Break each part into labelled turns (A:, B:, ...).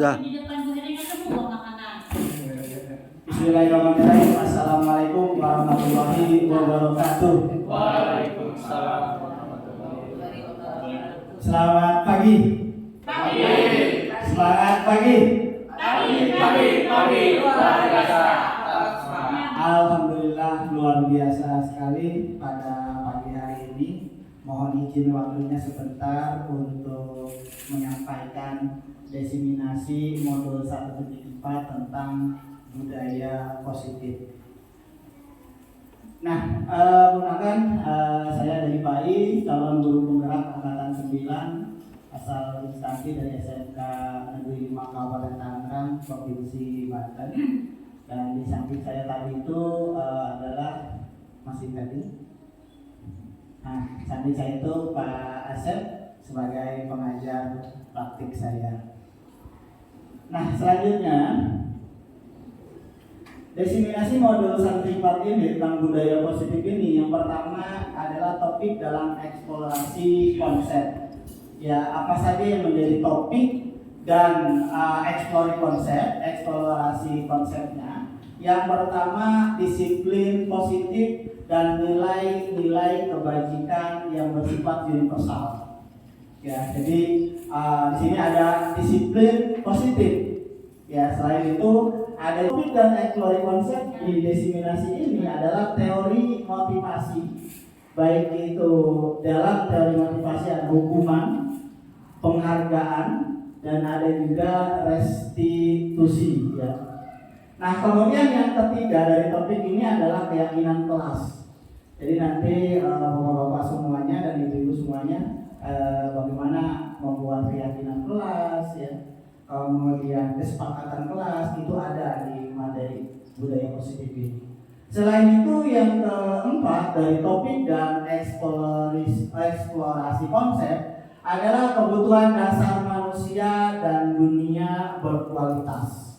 A: Sudah.
B: Di depan Bu Heri ketemu bawa makanan.
C: Bismillahirrahmanirrahim. Assalamualaikum warahmatullahi wabarakatuh.
D: Waalaikumsalam warahmatullahi wabarakatuh.
C: Selamat pagi. Selamat pagi.
D: Luar biasa.
C: Alhamdulillah luar biasa sekali pada pagi hari ini. Mohon izin waktunya sebentar untuk menyampaikan diseminasi modul 1.4 tentang budaya positif. Nah, gunakan saya dari PAI, calon guru penggerak angkatan 9 asal instansi dari SMK Negeri 5 Kabupaten Tangerang, Provinsi Banten. Dan di samping saya tadi itu adalah masih tadi. Nah, samping saya itu Pak Asep sebagai pengajar praktik saya. Nah, selanjutnya diseminasi modul 1.4 ini tentang budaya positif ini, yang pertama adalah topik dalam eksplorasi konsep. Ya, apa saja yang menjadi topik dan eksplorasi konsepnya. Yang pertama, disiplin positif dan nilai-nilai kebajikan yang bersifat universal. Ya, jadi di sini ada disiplin positif. Ya, selain itu ada topik dan eksplorasi konsep di diseminasi ini adalah teori motivasi. Baik itu dalam teori motivasi ada hukuman, penghargaan, dan ada juga restitusi. Ya. Nah, kemudian yang ketiga dari topik ini adalah keyakinan kelas. Jadi nanti bapak-bapak semuanya dan ibu-ibu semuanya bagaimana membuat keyakinan kelas, ya. Kemudian kesepakatan kelas itu ada di materi budaya positif ini. Selain itu yang keempat dari topik dan eksplorasi konsep adalah kebutuhan dasar manusia dan dunia berkualitas.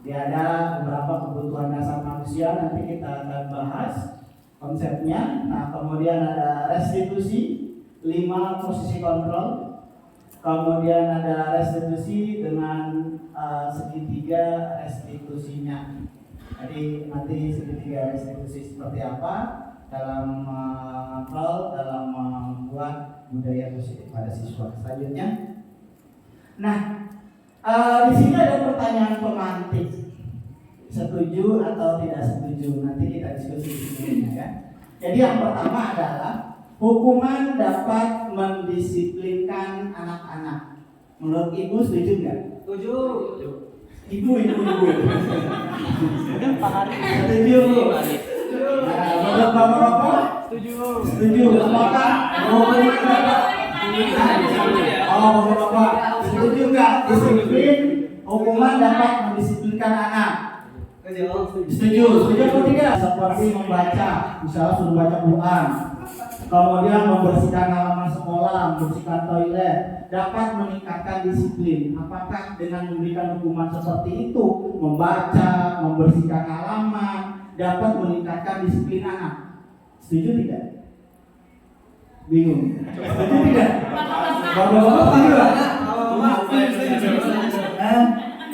C: Ya, ada beberapa kebutuhan dasar manusia, nanti kita akan bahas konsepnya. Nah, kemudian ada restitusi, 5 posisi kontrol. Kemudian ada restitusi dengan segitiga restitusinya. Jadi nanti segitiga restitusi seperti apa dalam dalam membuat budaya positif pada siswa. Selanjutnya, nah di sini ada pertanyaan pemantik. Setuju atau tidak setuju? Nanti kita diskusi di sini ya. Jadi yang pertama adalah hukuman dapat mendisiplinkan anak-anak. Menurut ibu setuju nggak?
D: Setuju.
C: Ibu.
D: Pak Hari.
C: Setuju. Nah, menurut bapak-bapak? Setuju. Apakah hukuman dapat? Oh, bapak-bapak setuju nggak disiplin hukuman dapat mendisiplinkan anak? Setuju atau tidak? Seperti membaca, misalnya suruh baca Quran, kemudian membersihkan halaman sekolah, membersihkan toilet, dapat meningkatkan disiplin. Apakah dengan memberikan hukuman seperti itu, membaca, membersihkan halaman, dapat meningkatkan disiplin anak? Setuju tidak? Bingung? Setuju tidak?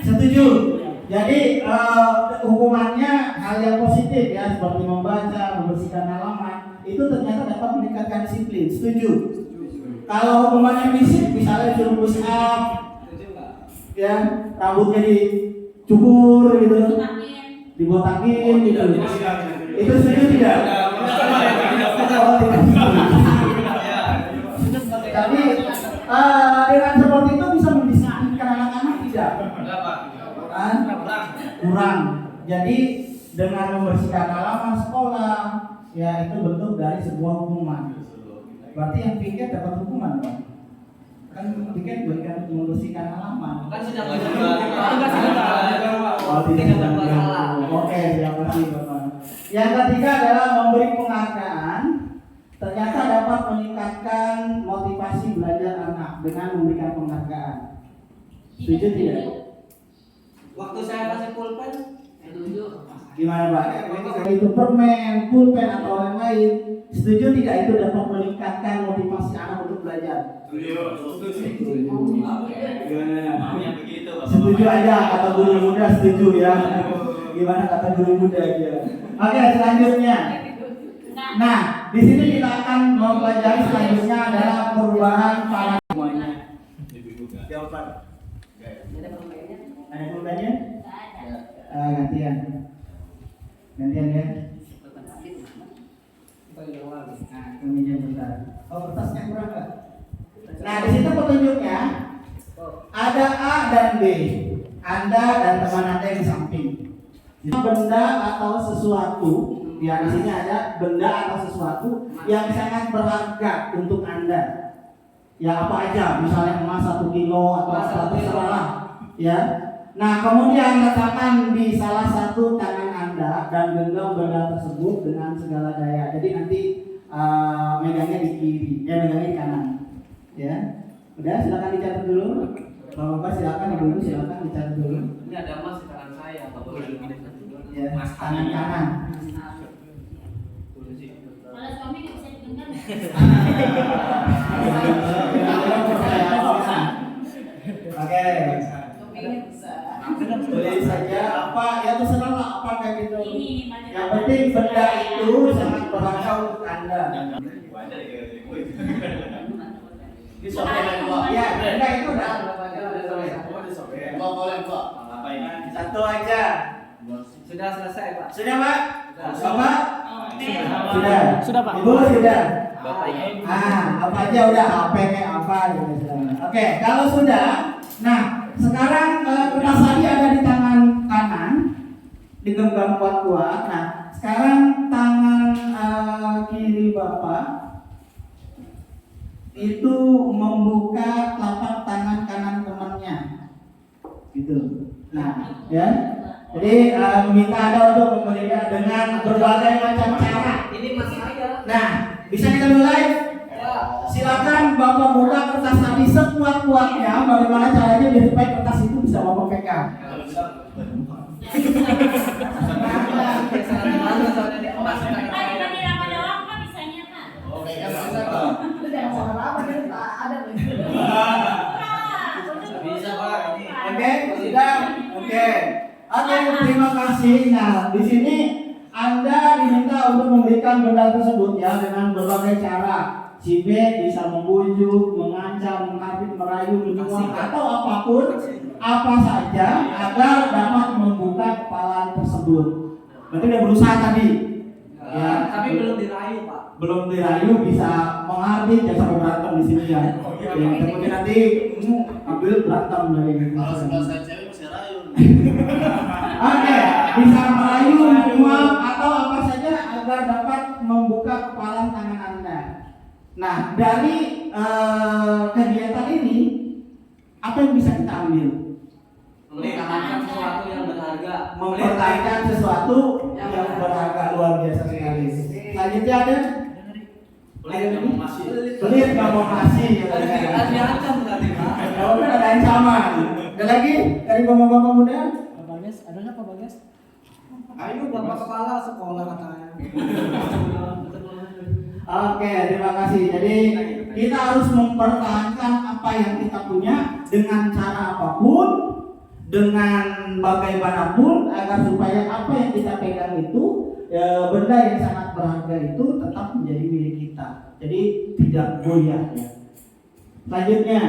C: Setuju. Jadi hukumannya hal yang positif ya, seperti membaca, membersihkan halaman, itu ternyata dapat meningkatkan disiplin. Setuju? Kalau hukumannya fisik, misalnya suruh push up, ya, rambutnya dicukur gitu, dibotakin gitu, itu setuju tidak? Oh, tidak setuju. Tapi dengan seperti itu bisa mendisiplinkan anak-anak tidak? Kurang. Jadi dengan membersihkan halaman sekolah, ya itu bentuk dari sebuah hukuman. Berarti yang piket dapat hukuman, Pak. Kan piket bukan membersihkan halaman.
D: Kan sedang
C: Oke, yang kasih Bapak. Yang ketiga adalah memberi penghargaan. Ternyata dapat meningkatkan motivasi belajar anak dengan memberikan penghargaan. Setuju tidak?
D: Waktu saya kasih pulpen, setuju.
C: Gimana Pak? Itu permen, pulpen atau yang lain, setuju tidak itu dapat meningkatkan motivasi anak untuk belajar?
E: Setuju.
C: Gimana?
E: Maunya begitu.
C: Setuju aja kata guru muda, setuju ya. Gimana kata guru muda aja. Oke, selanjutnya. Nah, di sini kita akan mempelajari selanjutnya adalah perubahan paradigmanya. Jawaban. Ada pulpennya? Gantian. Gantian ya. Nah, kemudian bentar. Oh, kertasnya kurang nggak? Nah, di situ petunjuknya ada A dan B. Anda dan teman Anda yang di samping. Benda atau sesuatu, ya di sini ada benda atau sesuatu yang sangat berharga untuk Anda. Ya apa aja, misalnya emas 1 kilo atau apa terserah, ya. Nah kemudian letakkan di salah satu tangan Anda dan genggam benda tersebut dengan segala daya. Jadi nanti megangnya di kiri, megangnya di kanan, ya. Udah, silakan dicatat dulu. Bapak-bapak silakan, ibu-ibu silakan dicatat dulu.
D: Ini ada emas di tangan saya, Pak.
C: Ya, tangan kanan.
B: Kalau suami nggak bisa digenggam.
C: Oke. Boleh saja apa ya terserah lah apa kayak gitu. Yang penting benda itu sangat berharga untuk Anda. Ya, benda itu udah satu aja.
D: Sudah selesai, Pak.
C: Sudah, Pak? Bapak?
D: Sudah, Pak.
C: Ibu sudah.
D: Bapak ini.
C: Apa aja udah HP kayak apa gitu. Oke, kalau sudah, nah sekarang kertas tadi ada di tangan kanan, digenggam kuat-kuat. Nah, sekarang tangan kiri Bapak itu membuka telapak tangan kanan temannya, gitu. Nah, ya. Jadi meminta Anda untuk memberikan dengan berbagai macam cara.
D: Ini masih ada.
C: Nah, bisa kita mulai?
D: Ya.
C: Silakan Bapak buka kertas tadi sekuat-kuatnya. Bagaimana caranya biar supaya kertas itu bisa Bapak pegang?
D: Bisa, Pak.
C: Oke, sudah. Oke, terima kasih. Nah, di sini Anda diminta untuk memberikan benda tersebut ya dengan berbagai cara. Si B bisa membujuk, mengancam, menghardik, merayu, menyuap atau apapun, apa saja agar dapat membuka kepala tersebut. Berarti udah berusaha tadi. Ya,
D: Tapi belum dirayu, Pak.
C: belum dirayu bisa menghardik, jangan sampai berantem di sini ya. Ya, kemudian nanti ambil berantem dari gitu.
A: Kalau sebelah saya cewek masih rayu.
C: Oke, bisa merayu, menyuap atau apa saja agar dapat membuka kepala tangan Anda. Nah, dari kegiatan ini apa yang bisa kita ambil?
D: Mempertahankan sesuatu yang berharga.
C: Mempertahankan sesuatu yang berharga, luar biasa sekali. Selanjutnya ada? Pelit nggak mau kasih.
D: Harus diancam berarti, Pak.
C: Kalau kan ada ancaman. Ada lagi dari bapak-bapak muda?
D: Ada nggak, Pak Bagas?
C: Ayo,
D: Bapak kepala sekolah katanya.
C: Oke, terima kasih. Jadi kita harus mempertahankan apa yang kita punya dengan cara apapun, dengan bagaimanapun agar supaya apa yang kita pegang itu benda yang sangat berharga itu tetap menjadi milik kita. Jadi tidak goyah ya. Selanjutnya,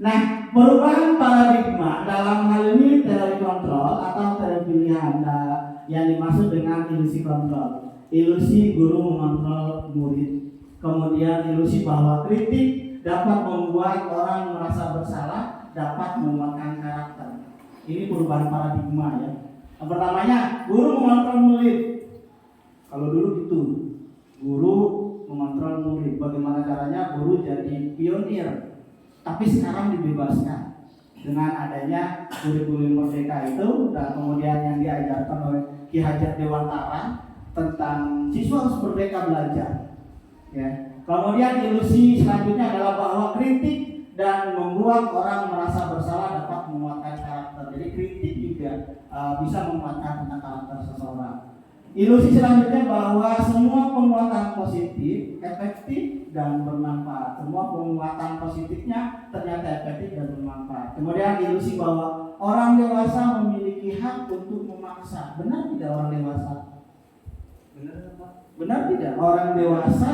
C: nah perubahan paradigma dalam hal ini teori kontrol atau teori pilihan yang dimaksud dengan ilusi kontrol. Ilusi guru mengontrol murid. Kemudian ilusi bahwa kritik dapat membuat orang merasa bersalah, dapat menguatkan karakter. Ini perubahan paradigma ya. Yang pertamanya guru mengontrol murid. Kalau dulu gitu, guru mengontrol murid. Bagaimana caranya guru jadi pionir. Tapi sekarang dibebaskan dengan adanya kurikulum merdeka itu dan kemudian yang diajarkan oleh Ki Hajar Dewantara tentang siswa harus merdeka belajar. Ya. Kemudian ilusi selanjutnya adalah bahwa kritik dan membuat orang merasa bersalah dapat menguatkan karakter. Jadi kritik juga bisa menguatkan tentang karakter seseorang. Ilusi selanjutnya bahwa semua penguatan positif efektif dan bermanfaat. Semua penguatan positifnya ternyata efektif dan bermanfaat. Kemudian ilusi bahwa orang dewasa memiliki hak untuk memaksa. Benar tidak orang dewasa?
D: Benar Pak?
C: Benar tidak orang dewasa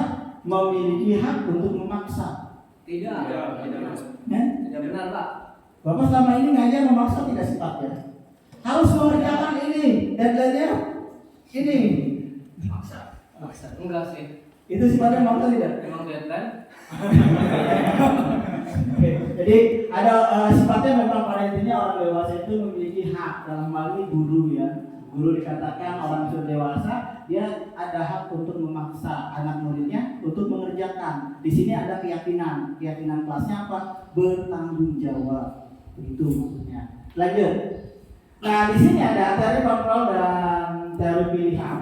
C: memiliki hak untuk memaksa?
D: Tidak.
C: Ya?
D: Tidak benar Pak.
C: Bapak selama ini ngajar memaksa tidak sifatnya. Harus mengerjakan ini, deadline-nya ini.
D: Maksa. Enggak sih.
C: Itu sifatnya memaksa tidak?
D: Emang deadline?
C: Oke, jadi ada sifatnya memang pada intinya orang dewasa itu memiliki hak. Dalam hal ini guru ya, guru dikatakan orang sudah dewasa dia ada hak untuk memaksa anak muridnya untuk mengerjakan. Di sini ada keyakinan kelasnya apa? Bertanggung jawab, itu maksudnya. Lanjut. Nah di sini ada teori kontrol dan teori pilihan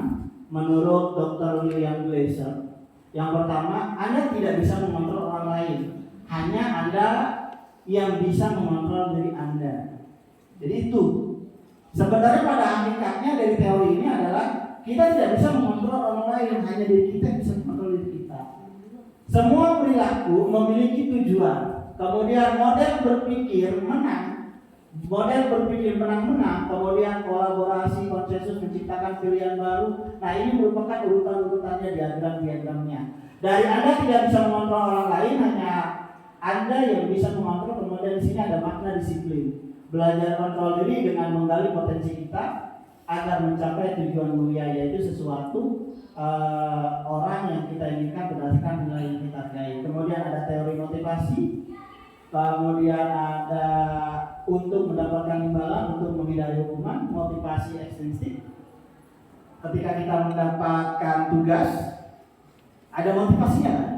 C: menurut Dr. William Glasser. Yang pertama, Anda tidak bisa mengontrol orang lain. Hanya Anda yang bisa mengontrol diri Anda. Jadi itu. Sebenarnya pada hakikatnya dari teori ini adalah kita tidak bisa mengontrol orang lain, hanya diri kita yang bisa mengontrol diri kita. Semua perilaku memiliki tujuan. Kemudian model berpikir menang. Model berpikir menang-menang, kemudian kolaborasi, konsensus menciptakan pilihan baru. Nah ini merupakan urutan-urutannya, diagram-diagramnya. Dari Anda tidak bisa mengontrol orang lain, hanya Anda yang bisa mengontrol. Kemudian di sini ada makna disiplin. Belajar kontrol diri dengan menggali potensi kita agar mencapai tujuan mulia, yaitu sesuatu orang yang kita inginkan berdasarkan nilai yang kita hargai. Kemudian ada teori motivasi. Kemudian ada untuk mendapatkan imbalan, untuk menghindari hukuman, motivasi ekstrinsik. Ketika kita mendapatkan tugas, ada motivasinya kan?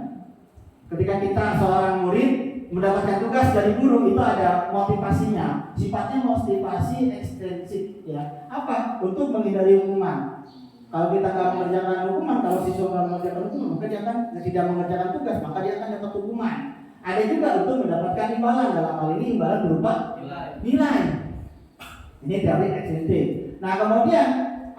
C: Ketika kita seorang murid mendapatkan tugas dari guru, itu ada motivasinya. Sifatnya motivasi ekstrinsik ya. Apa? Untuk menghindari hukuman. Kalau kita nggak mengerjakan hukuman, kalau siswa nggak mengerjakan hukuman, maka dia akan tidak mengerjakan tugas, maka dia akan dapat hukuman. Ada juga untuk mendapatkan imbalan, dalam hal ini imbalan berupa nilai. Ini teori ekstrinsik. Nah kemudian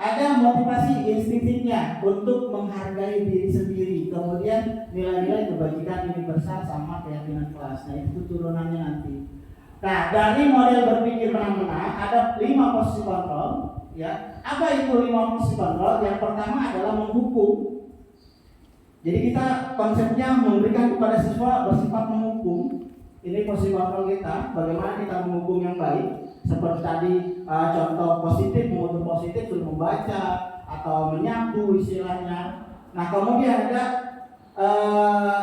C: ada motivasi instinktifnya untuk menghargai diri sendiri. Kemudian nilai-nilai kebajikan universal sama keyakinan kelas. Nah itu turunannya nanti. Nah dari model berpikir menang-menang ada 5 posisi kontrol. Ya, apa itu 5 posisi kontrol? Yang pertama adalah menghukum. Jadi kita konsepnya memberikan kepada siswa bersifat menghukum. Ini posisi kontrol kita, bagaimana kita menghukum yang baik. Seperti tadi contoh positif, mengutuk positif, suruh membaca atau menyapu istilahnya. Nah kemudian ada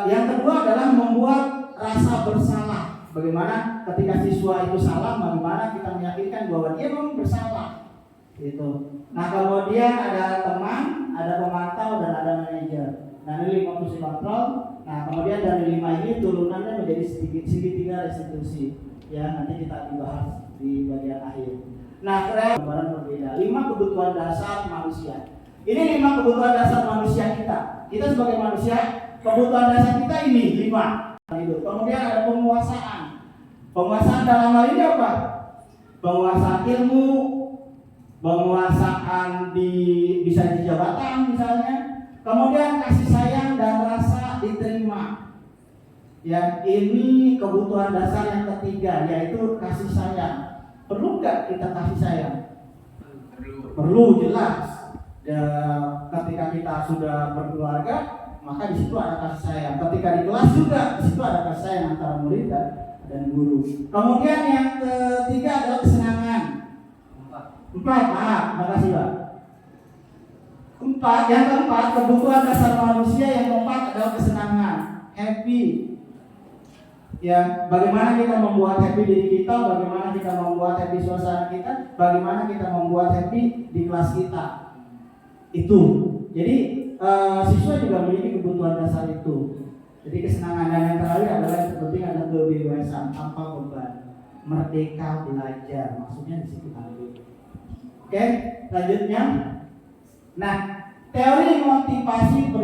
C: yang kedua adalah membuat rasa bersalah. Bagaimana ketika siswa itu salah, bagaimana kita meyakinkan bahwa dia memang bersalah. Gitu. Nah kemudian ada teman, ada pemantau dan ada manajer. Nah ini 5 posisi kontrol. Nah kemudian dari 5 ini turunannya menjadi segitiga restitusi. Ya nanti kita dibahas di bagian akhir. Nah gambaran berbeda. 5 kebutuhan dasar manusia. Ini 5 kebutuhan dasar manusia kita. Kita sebagai manusia, kebutuhan dasar kita ini 5. Kemudian ada penguasaan. Penguasaan dalam hal ini apa? Penguasaan ilmu, penguasaan bisa di jabatan misalnya. Kemudian kasih sayang dan rasa diterima. Ya, ini kebutuhan dasar yang ketiga, yaitu kasih sayang. Perlu nggak kita kasih sayang? Perlu, jelas. Ketika kita sudah berkeluarga, maka di situ ada kasih sayang. Ketika di kelas juga, di situ ada kasih sayang antara murid dan guru. Kemudian yang ketiga adalah kesenangan. 4, makasih Pak. 4, yang keempat kebutuhan dasar manusia yang keempat adalah kesenangan, happy. Ya, bagaimana kita membuat happy diri kita, bagaimana kita membuat happy suasana kita, bagaimana kita membuat happy di kelas kita. Itu. Jadi siswa juga memiliki kebutuhan dasar itu. Jadi kesenangan, dan yang terakhir adalah yang terpenting ada kebebasan tanpa beban, merdeka belajar. Maksudnya di situ tadi. Oke, selanjutnya. Nah, teori motivasi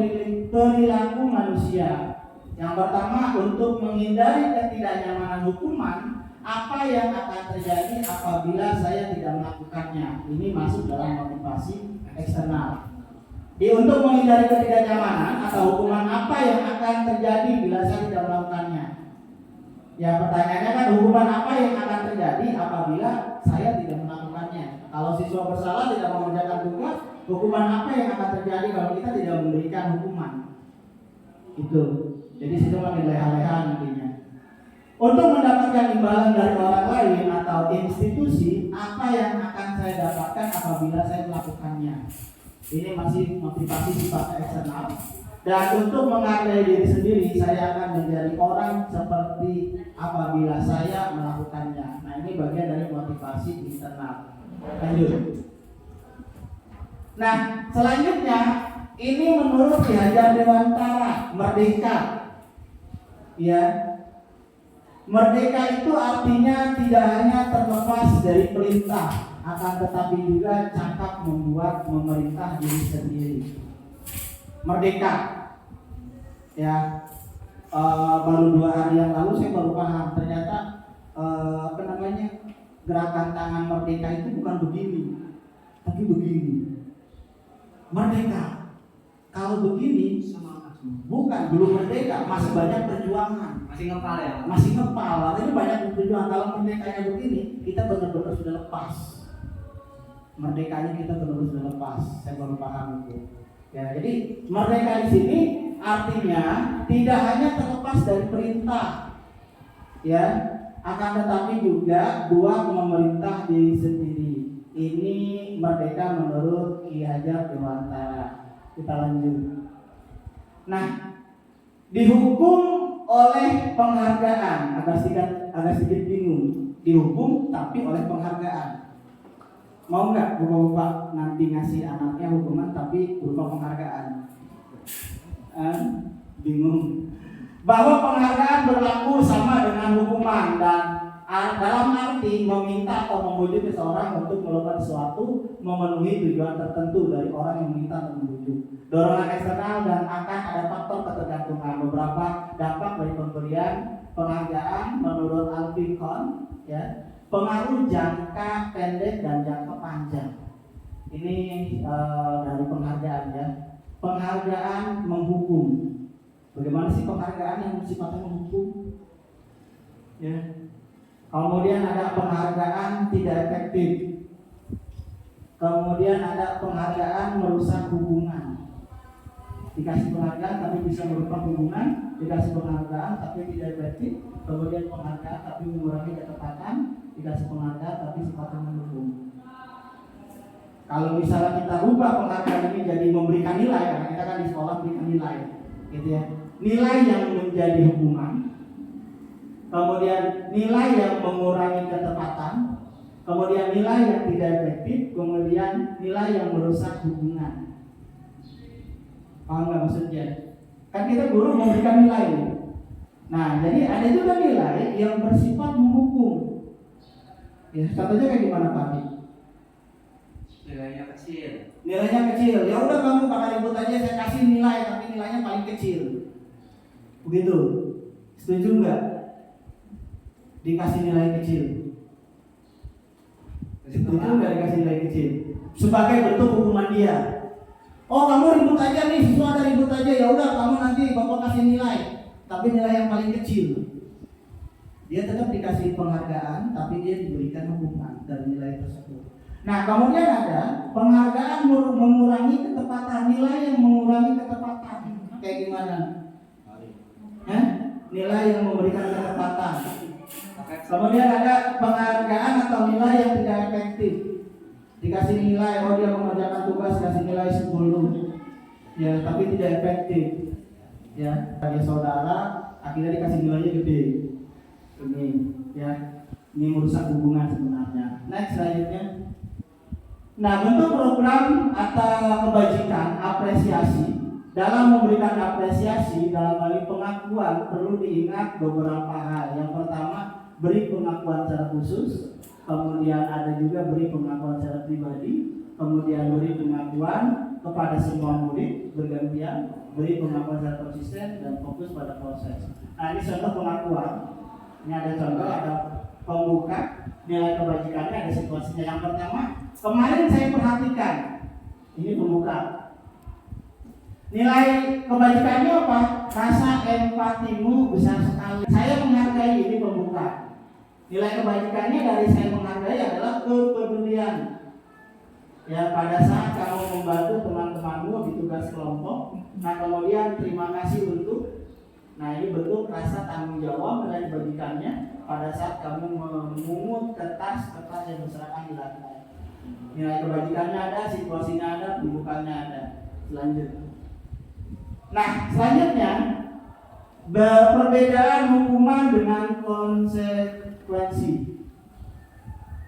C: perilaku manusia. Yang pertama, untuk menghindari ketidaknyamanan hukuman, apa yang akan terjadi apabila saya tidak melakukannya. Ini masuk dalam motivasi eksternal. Untuk menghindari ketidaknyamanan atau hukuman apa yang akan terjadi bila saya tidak melakukannya? Ya, pertanyaannya kan hukuman apa yang akan terjadi apabila saya tidak melakukannya? Kalau siswa bersalah tidak mengerjakan tugas, hukuman apa yang akan terjadi kalau kita tidak memberikan hukuman? Itu. Jadi situ makin leha-leha nantinya. Untuk mendapatkan imbalan dari orang lain atau institusi, apa yang akan saya dapatkan apabila saya melakukannya? Ini masih motivasi sifatnya eksternal. Dan untuk menghargai diri sendiri, saya akan menjadi orang seperti apabila saya melakukannya. Nah, ini bagian dari motivasi internal. Lanjut. Nah, selanjutnya ini menurut Ki Hajar Dewantara, merdeka. Ya, merdeka itu artinya tidak hanya terlepas dari perintah, akan tetapi juga cakap membuat memerintah diri sendiri. Merdeka, ya, baru 2 hari yang lalu saya baru paham ternyata gerakan tangan merdeka itu bukan begini, tapi begini. Merdeka, kalau begini bukan, belum merdeka, masih banyak perjuangan.
D: Masih ngepal ya?
C: Masih ngepal, artinya banyak perjuangan. Kalau merdekanya begini, kita benar-benar sudah lepas. Merdekanya kita benar-benar sudah lepas. Saya baru paham itu. Ya, jadi merdeka di sini artinya tidak hanya terlepas dari perintah, ya, akan tetapi juga buat memerintah diri sendiri. Ini merdeka menurut Ki Hajar Dewantara. Kita lanjut. Nah, dihukum oleh penghargaan, agak sedikit bingung. Dihukum tapi oleh penghargaan. Mau nggak bapak-bapak nanti ngasih anaknya hukuman tapi berupa penghargaan? Bingung. Bahwa penghargaan berlaku sama dengan hukuman dan dalam arti meminta atau membujuk seseorang untuk melakukan sesuatu, memenuhi tujuan tertentu dari orang yang meminta atau membujuk. Dorongan eksternal dan akan ada faktor ketergantungan. Beberapa dampak dari pemberian penghargaan menurut Alvin Kohn, ya, pengaruh jangka pendek dan jangka panjang. Ini dari penghargaan, ya. Penghargaan menghukum. Bagaimana sih penghargaan yang sifatnya menghukum? Ya. Kemudian ada penghargaan tidak efektif. Kemudian ada penghargaan merusak hubungan. Dikasih penghargaan tapi bisa merusak hubungan, dikasih penghargaan tapi tidak efektif. Kemudian penghargaan tapi mengurangi ketepatan, dikasih penghargaan tapi sifatnya mendukung. Kalau misalnya kita rubah penghargaan ini jadi memberikan nilai, karena kita kan di sekolah berikan nilai, gitu ya. Nilai yang menjadi hukuman, kemudian nilai yang mengurangi ketepatan, kemudian nilai yang tidak efektif, kemudian nilai yang merusak hubungan. Paham nggak maksudnya? Kan kita guru memberikan nilai. Nah, jadi ada juga nilai yang bersifat menghukum. Ya, contohnya kayak gimana Pak?
D: Nilainya kecil.
C: Nilainya kecil. Ya udah kamu bakal ribut aja, saya kasih nilai tapi nilainya paling kecil. Begitu. Setuju nggak? Dikasih nilai kecil. Setuju nggak dikasih nilai kecil? Sebagai bentuk hukuman dia. Oh, kamu ribut aja nih, siswa ada ribut aja, ya udah kamu nanti bapak kasih nilai, tapi nilai yang paling kecil. Dia tetap dikasih penghargaan, tapi dia diberikan hukuman dari nilai tersebut. Nah, kemudian ada penghargaan mengurangi ketepatan, nilai yang mengurangi ketepatan. Kayak gimana? Nilai yang memberikan ketepatan. Kemudian ada penghargaan atau nilai yang tidak efektif. Dikasih nilai, oh dia mengerjakan tugas, kasih nilai 10, ya, tapi tidak efektif, ya. Bagi saudara, akhirnya dikasih nilainya gede, ini, ya, ini merusak hubungan sebenarnya. Next, selanjutnya. Nah, bentuk program atau kebajikan apresiasi. Dalam memberikan apresiasi dalam hal pengakuan perlu diingat beberapa hal. Yang pertama, beri pengakuan secara khusus. Kemudian ada juga beri pengakuan secara pribadi, kemudian beri pengakuan kepada semua murid bergantian, beri pengakuan secara konsisten dan fokus pada proses. Nah, ini contoh pengakuan. Ini ada contoh, ada pembuka, nilai kebajikannya, ada situasinya. Yang pertama, kemarin saya perhatikan, ini pembuka. Nilai kebajikannya apa? Rasa empatimu besar sekali. Saya menghargai, ini pembuka. Nilai kebajikannya dari saya menghargai adalah kepedulian. Ya, pada saat kamu membantu teman-temanmu di tugas kelompok, nah kemudian terima kasih untuk, nah ini bentuk rasa tanggung jawab. Nilai kebajikannya pada saat kamu memungut kertas-kertas yang berserakan di lantai. Nilai kebajikannya ada, situasinya ada, pembukaannya ada. Selanjutnya. Nah, selanjutnya perbedaan hukuman dengan konsekuensi.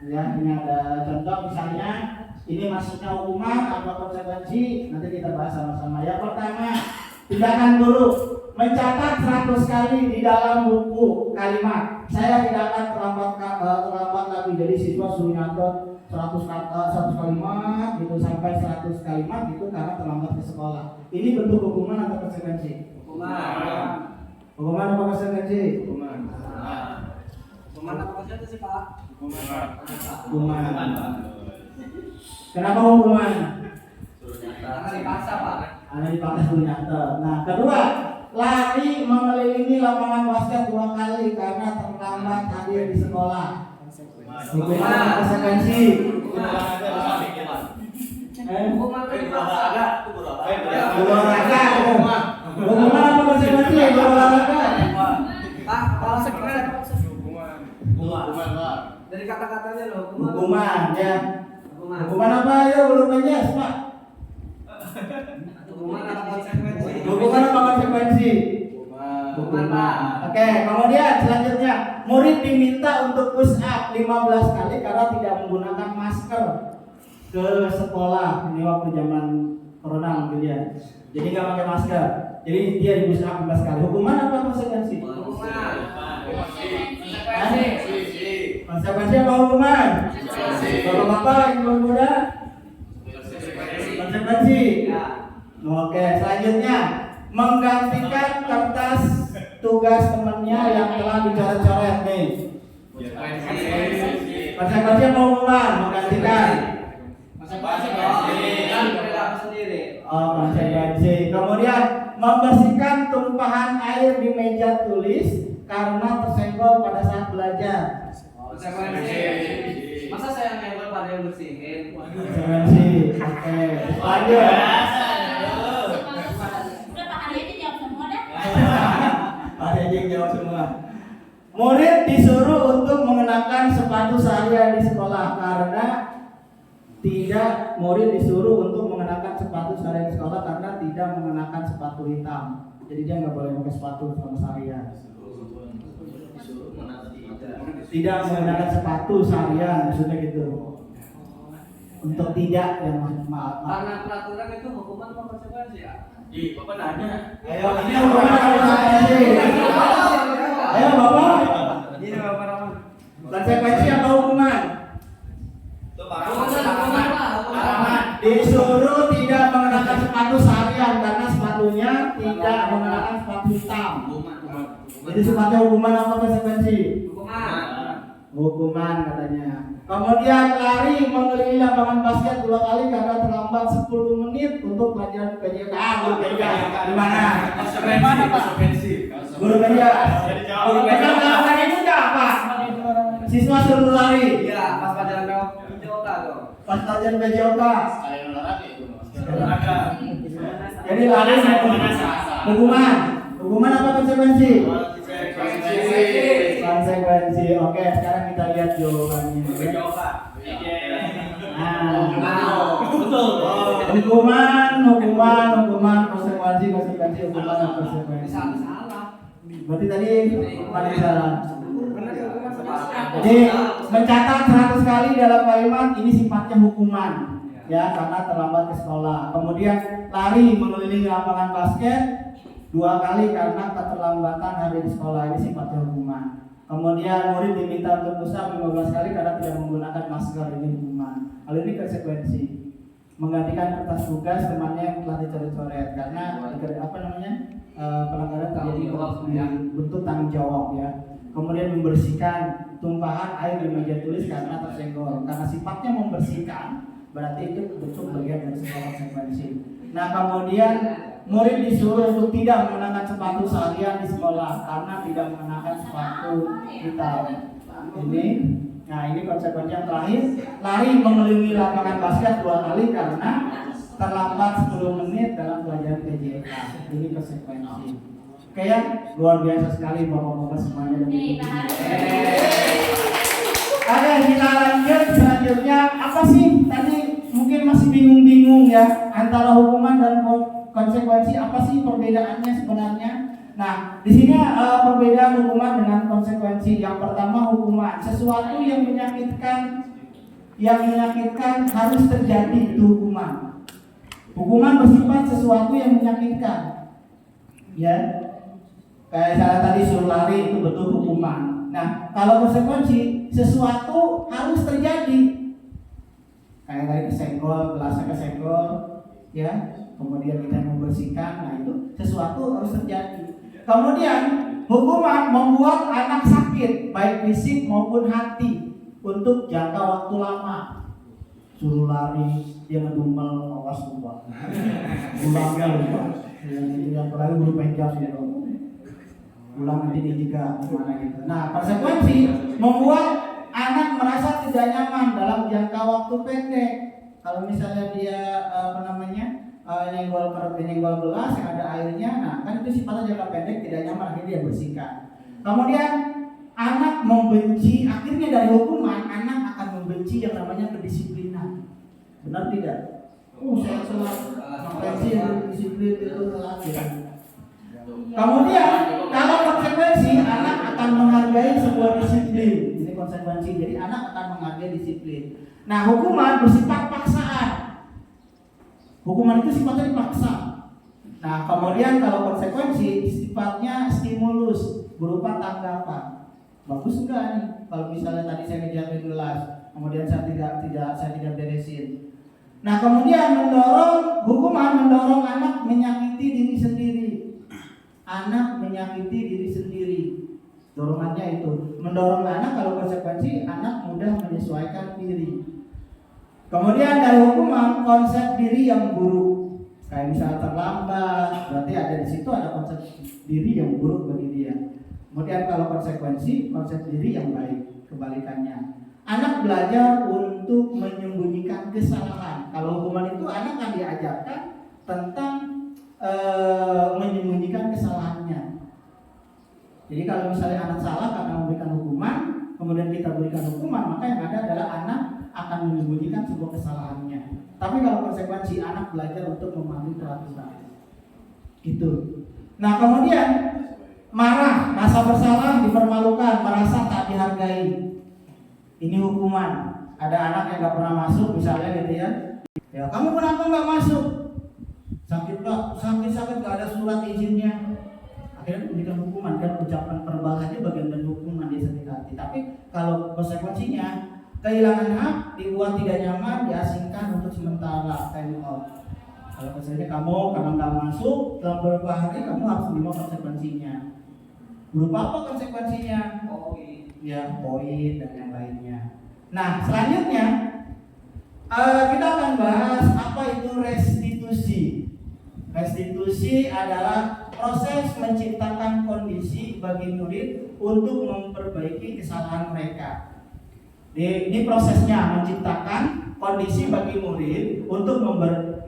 C: Ya, ini ada contoh misalnya, ini maksudnya hukuman apa konsekuensi, nanti kita bahas sama-sama. Yang pertama, tindakan buruk, mencatat 100 kali di dalam buku kalimat. Saya tidak akan terlambat lagi, jadi siswa suruh nyatet 100 kalimat gitu sampai 100 kalimat gitu karena terlambat ke sekolah. Ini bentuk hukuman atau konsekuensi?
D: Hukuman.
C: Hukuman apa konsekuensi?
D: Hukuman apa konsekuensi, Pak?
C: Hukuman. Kenapa hukuman?
D: Karena dipaksa, Pak.
C: Karena dipaksa suruh nyatet. Nah, kedua, lari mengelilingi lapangan basket 2 kali karena terlambat hadir di sekolah. Hukuman atau konsekuensi?
D: Hukuman olahraga.
C: Olahraga. Hukuman apa konsekuensi? Olahraga.
D: Pak, kalau sekitar
A: Hukuman, Pak.
D: dari kata-katanya loh,
C: Hukuman ya.
D: Hukuman.
C: Hukuman apa ya? Belum menjes, Pak.
D: Hukuman apa konsekuensi?
C: Hukuman apa konsekuensi?
D: Hukuman, Pak.
C: Oke, kemudian selanjutnya murid diminta untuk push up 15 kali karena tidak menggunakan masker ke sekolah. Ini waktu zaman corona mungkin ya. Jadi nggak pakai masker. Jadi dia di push up 15 kali. Hukuman apa konsekuensi?
D: Hukuman.
C: Konsekuensi apa hukuman? Bapak-bapak, ibu muda? Konsekuensi.
D: Ya.
C: Oke, selanjutnya menggantikan kertas tugas temannya yang telah dicoret-coret nih. Konsekuensi apa hukuman? Menggantikan. Oh, konsekuensi. Kemudian membersihkan tumpahan air di meja tulis karena tersenggol pada saat belajar.
D: Konsekuensi. Masa saya nempel pada yang bersihin?
C: Konsekuensi. Oke, lanjut.
B: Udah Pak Ari aja jawab semua dah.
C: Ada yang jawab semua. Murid disuruh untuk mengenakan sepatu seharian di sekolah karena murid disuruh untuk mengenakan sepatu seharian di sekolah karena tidak mengenakan sepatu hitam. Jadi dia nggak boleh pakai sepatu selama seharian. Tidak menggunakan sepatu seharian, maksudnya gitu. Untuk tidak yang maaf.
D: Karena peraturan itu hukuman apa konsekuensi ya?
A: Bapak nanya.
C: Ayo, ini hukuman apa konsekuensi? Ayo Bapak.
D: Ini Bapak Rahman.
C: Konsekuensi apa hukuman?
D: Hukuman.
C: Disuruh tidak mengenakan sepatu seharian karena sepatunya tidak mengenakan sepatu hitam. Jadi sifatnya hukuman apa konsekuensi? Hukuman katanya. Kemudian lari mengelilingi lapangan basket 2 kali karena terlambat 10 menit untuk pelajaran PJK. Guru PJK di mana?
A: Konsekuensi.
C: Guru PJK. Guru PJK melakukan itu enggak apa? Siswa suruh lari.
D: Iya, pas pelajaran PJK tuh.
C: Pas pelajaran PJK.
A: Kalian olahraga itu, Mas.
C: Jadi lari hukuman. Hukuman apa konsekuensi? Konsekuensi. Oke, sekarang kita lihat jawabannya. Nah,
A: Betul.
C: hukuman, konsekuensi, hukuman dan konsekuensi.
D: Salah.
C: Berarti tadi paling salah.
D: Benar hukuman salah.
C: Jadi mencatat 100 kali dalam kalimat ini sifatnya hukuman, ya karena terlambat ke sekolah. Kemudian lari mengelilingi lapangan basket 2 kali karena keterlambatan hari di sekolah, ini sifatnya hukuman. Kemudian murid diminta untuk push up 15 kali karena tidak menggunakan masker, ini hukuman. Lalu ini konsekuensi. Menggantikan kertas tugas temannya yang telah dicoret-coret karena pelanggaran terjadi bentuk tanggung jawab ya. Kemudian membersihkan tumpahan air di meja tulis karena tersenggol. Karena sifatnya membersihkan, berarti itu bentuk bagian dari sebuah konsekuensi. Nah, kemudian murid disuruh untuk tidak mengenakan sepatu seharian di sekolah karena tidak mengenakan sepatu hitam. Ini, nah ini konsekuensi yang terakhir, lari mengelilingi lapangan basket 2 kali karena terlambat 10 menit dalam pelajaran PJK. Ini konsekuensi. Oke ya, luar biasa sekali bapak-bapak semuanya. Oke, kita lanjut selanjutnya. Apa sih tadi mungkin masih bingung-bingung ya antara hukuman dan konsekuensi, apa sih perbedaannya sebenarnya? Nah, di sini perbedaan hukuman dengan konsekuensi. Yang pertama, hukuman sesuatu yang menyakitkan harus terjadi, itu hukuman. Hukuman bersifat sesuatu yang menyakitkan. Ya. Kayak saya tadi suruh lari itu betul hukuman. Nah, kalau konsekuensi sesuatu harus terjadi. Kayak tadi kesenggol, gelasnya kesenggol, ya. Kemudian kita membersihkan, nah itu sesuatu harus terjadi. Kemudian hukuman membuat anak sakit baik fisik maupun hati untuk jangka waktu lama. Suruh lari, dia ngedumel, awas lupa. Ulangnya lupa. Yang terakhir belum penjas ya. Ulang nanti dia juga gimana gitu. Nah, konsekuensi membuat anak merasa tidak nyaman dalam jangka waktu pendek. Kalau misalnya dia nyenggol gelas yang ada airnya, nah kan itu sifatnya jangka pendek, tidak nyaman, akhirnya dia bersihkan. Kemudian anak membenci, akhirnya dari hukuman anak akan membenci yang namanya kedisiplinan. Benar tidak? Saya ngapain sih disiplin itu telat ya. Kemudian kalau konsekuensi, anak akan menghargai sebuah disiplin. Ini konsekuensi, jadi anak akan menghargai disiplin. Nah, hukuman bersifat paksaan. Hukuman itu sifatnya dipaksa. Nah, kemudian kalau konsekuensi sifatnya stimulus berupa tanggapan. Bagus enggak nih? Kalau misalnya tadi saya ngejatuhin gelas, kemudian saya tidak beresin. Nah, kemudian hukuman mendorong anak menyakiti diri sendiri. Anak menyakiti diri sendiri. Dorongannya itu mendorong anak, kalau konsekuensi anak mudah menyesuaikan diri. Kemudian dari hukuman konsep diri yang buruk, kayak misalnya terlambat, berarti ada di situ ada konsep diri yang buruk bagi dia. Kemudian kalau konsekuensi konsep diri yang baik, kebalikannya. Anak belajar untuk menyembunyikan kesalahan. Kalau hukuman itu anak akan diajarkan tentang menyembunyikan kesalahannya. Jadi kalau misalnya anak salah karena memberikan hukuman, kemudian kita berikan hukuman, maka yang ada adalah anak akan menyembunyikan sebuah kesalahannya. Tapi kalau konsekuensi, anak belajar untuk memahami peraturan. Gitu. Nah, kemudian marah, rasa bersalah, dipermalukan, merasa tak dihargai. Ini hukuman. Ada anak yang nggak pernah masuk, misalnya gitu ya. Ya, kamu kenapa nggak masuk? Sakit pak, sakit nggak ada surat izinnya. Akhirnya memberikan hukuman, kan ucapan verbal aja bagian dari hukuman, dia sakit hati. Tapi kalau konsekuensinya kehilangan hak, dibuat tidak nyaman, diasingkan untuk sementara, time out. Kalau misalnya kamu karena nggak masuk dalam beberapa hari, kamu harus terima konsekuensinya. Berupa apa konsekuensinya? Poin dan yang lainnya. Nah, selanjutnya kita akan bahas apa itu restitusi. Restitusi adalah proses menciptakan kondisi bagi murid untuk memperbaiki kesalahan mereka. Ini prosesnya menciptakan kondisi bagi murid untuk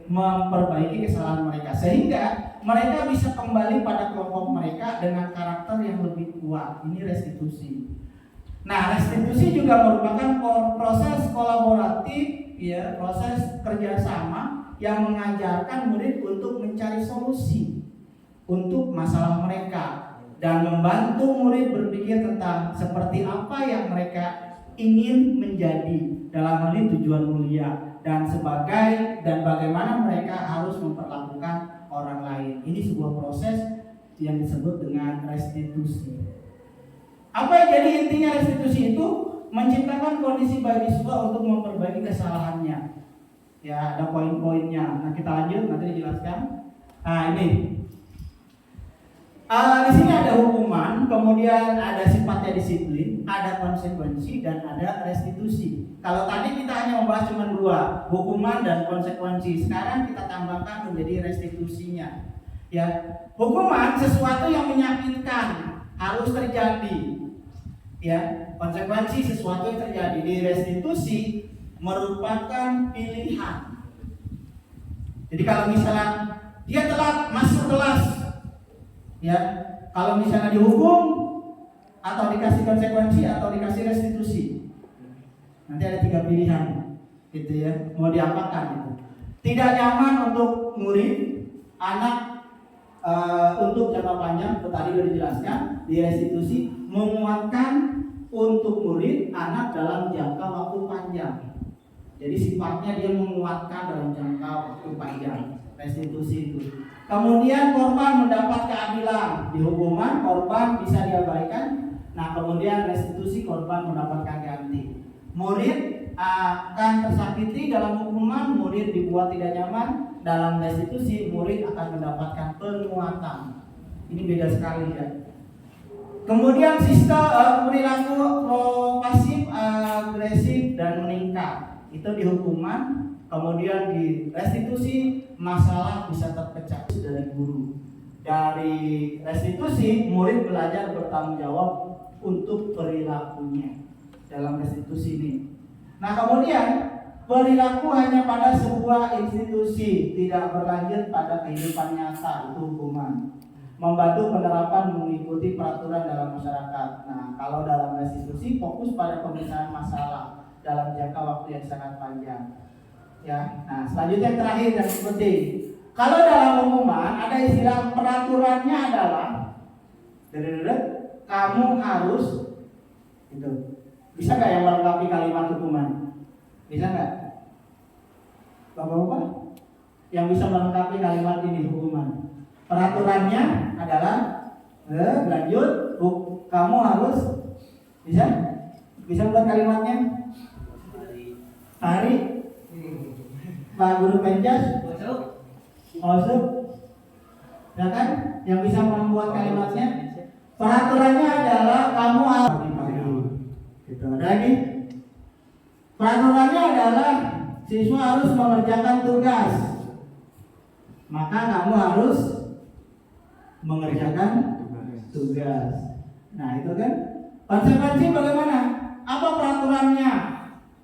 C: memperbaiki kesalahan mereka, sehingga mereka bisa kembali pada kelompok mereka dengan karakter yang lebih kuat. Ini restitusi. Nah, restitusi juga merupakan proses kolaboratif, ya, proses kerjasama yang mengajarkan murid untuk mencari solusi untuk masalah mereka dan membantu murid berpikir tentang seperti apa yang mereka ingin menjadi dalam hal ini tujuan mulia dan bagaimana mereka harus memperlakukan orang lain. Ini sebuah proses yang disebut dengan restitusi. Apa yang jadi intinya restitusi itu? Menciptakan kondisi bagi siswa untuk memperbaiki kesalahannya. Ya, ada poin-poinnya. Nah, kita lanjut, nanti dijelaskan. Nah, ini. Di sini ada hukuman, kemudian ada sifatnya disiplin, ada konsekuensi, dan ada restitusi. Kalau tadi kita hanya membahas cuma 2, hukuman dan konsekuensi. Sekarang kita tambahkan menjadi restitusinya. Ya, hukuman sesuatu yang menyakitkan harus terjadi. Ya, konsekuensi sesuatu yang terjadi di restitusi merupakan pilihan. Jadi kalau misalnya dia telat masuk kelas, ya, kalau misalnya dihukum atau dikasih konsekuensi atau dikasih restitusi, nanti ada 3 pilihan, gitu ya, mau diapakan gitu. Tidak nyaman untuk murid, anak untuk jangka panjang, tadi sudah dijelaskan di restitusi, menguatkan untuk murid, anak dalam jangka waktu panjang. Jadi sifatnya dia menguatkan dalam jangka waktu panjang, restitusi itu. Kemudian korban mendapat keadilan, di hukuman korban bisa diabaikan. Nah kemudian restitusi korban mendapatkan ganti. Murid akan tersakiti dalam hukuman, murid dibuat tidak nyaman. Dalam restitusi murid akan mendapatkan penguatan. Ini beda sekali ya. Kemudian sistem perilaku pasif, agresif dan meningkat itu di hukuman. Kemudian di restitusi masalah bisa terpecah dari guru. Dari restitusi murid belajar bertanggung jawab untuk perilakunya dalam restitusi ini. Nah kemudian perilaku hanya pada sebuah institusi, tidak berlanjut pada kehidupan nyata, itu hukuman. Membantu penerapan mengikuti peraturan dalam masyarakat. Nah, kalau dalam restitusi fokus pada penyelesaian masalah dalam jangka waktu yang sangat panjang. Ya, nah selanjutnya yang terakhir dan penting. Kalau dalam hukuman ada istilah peraturannya adalah kamu harus itu. Bisa nggak yang melengkapi kalimat hukuman? Bisa nggak? Bapak-bapak yang bisa melengkapi kalimat ini hukuman. Peraturannya adalah lanjut, kamu harus bisa buat kalimatnya. Hari Pak Guru Penjas masuk, ya kan? Yang bisa membuat kalimatnya. Peraturannya adalah kamu harus gitu. Ada lagi. Peraturannya adalah siswa harus mengerjakan tugas. Maka kamu harus mengerjakan tugas. Nah itu kan. Konsekuensi bagaimana? Apa peraturannya?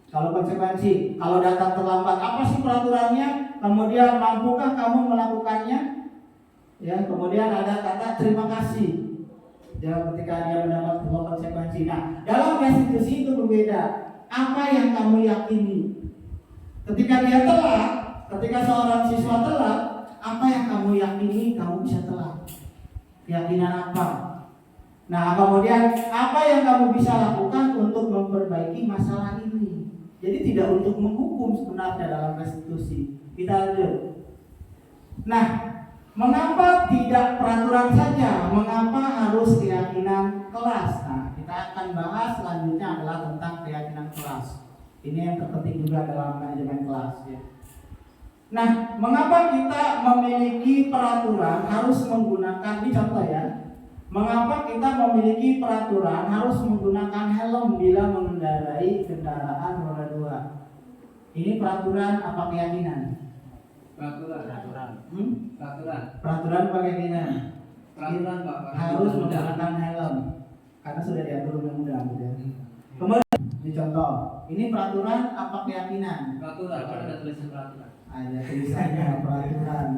C: Kalau konsekuensi, kalau datang terlambat, apa sih peraturannya? Kemudian mampukah kamu melakukannya? Ya, kemudian ada kata terima kasih. Ya, ketika dia mendapat sebuah konsekuensi. Nah, dalam restitusi itu berbeda. Apa yang kamu yakini? Ketika dia telat, ketika seorang siswa telat, apa yang kamu yakini kamu bisa telat? Keyakinan apa? Nah, kemudian apa yang kamu bisa lakukan untuk memperbaiki masalah ini? Jadi tidak untuk menghukum sebenarnya dalam restitusi. Kita lanjut. Nah, mengapa tidak peraturan saja? Mengapa harus keyakinan kelas? Nah, kita akan bahas selanjutnya adalah tentang keyakinan kelas. Ini yang terpenting juga dalam manajemen kelas ya. Nah, mengapa kita memiliki peraturan harus menggunakan, ini contoh ya. Mengapa kita memiliki peraturan harus menggunakan helm bila mengendarai kendaraan roda 2? Ini peraturan apa keyakinan?
D: Peraturan.
C: Peraturan apa keyakinan?
D: Peraturan Pak.
C: Harus menggunakan helm karena sudah diatur undang-undang ya. Kemudian ini contoh, ini peraturan apa keyakinan?
D: Peraturan, ada tulisan peraturan.
C: Ada tulisannya peraturan.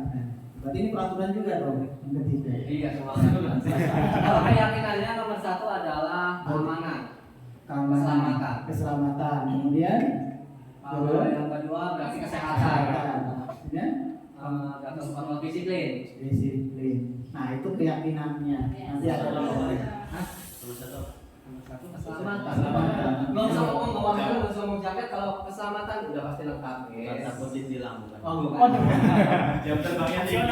C: Berarti ini peraturan juga dong yang ketiga.
D: Iya, semua. Kalau keyakinannya nomor 1 adalah keamanan. Keselamatan.
C: Keselamatan. Kemudian
D: yang kedua berarti kesehatan.
C: Ya.
D: Yang keempat disiplin.
C: Disiplin. Nah, itu keyakinannya. Nanti ada
D: Keselamatan. Nggak usah ngomong bawah, nggak usah ngomong jaket. Kalau keselamatan udah pasti lengkap.
A: Kata posisi hilang bukan?
D: Oh bukan.
A: Jam terbangnya tinggi.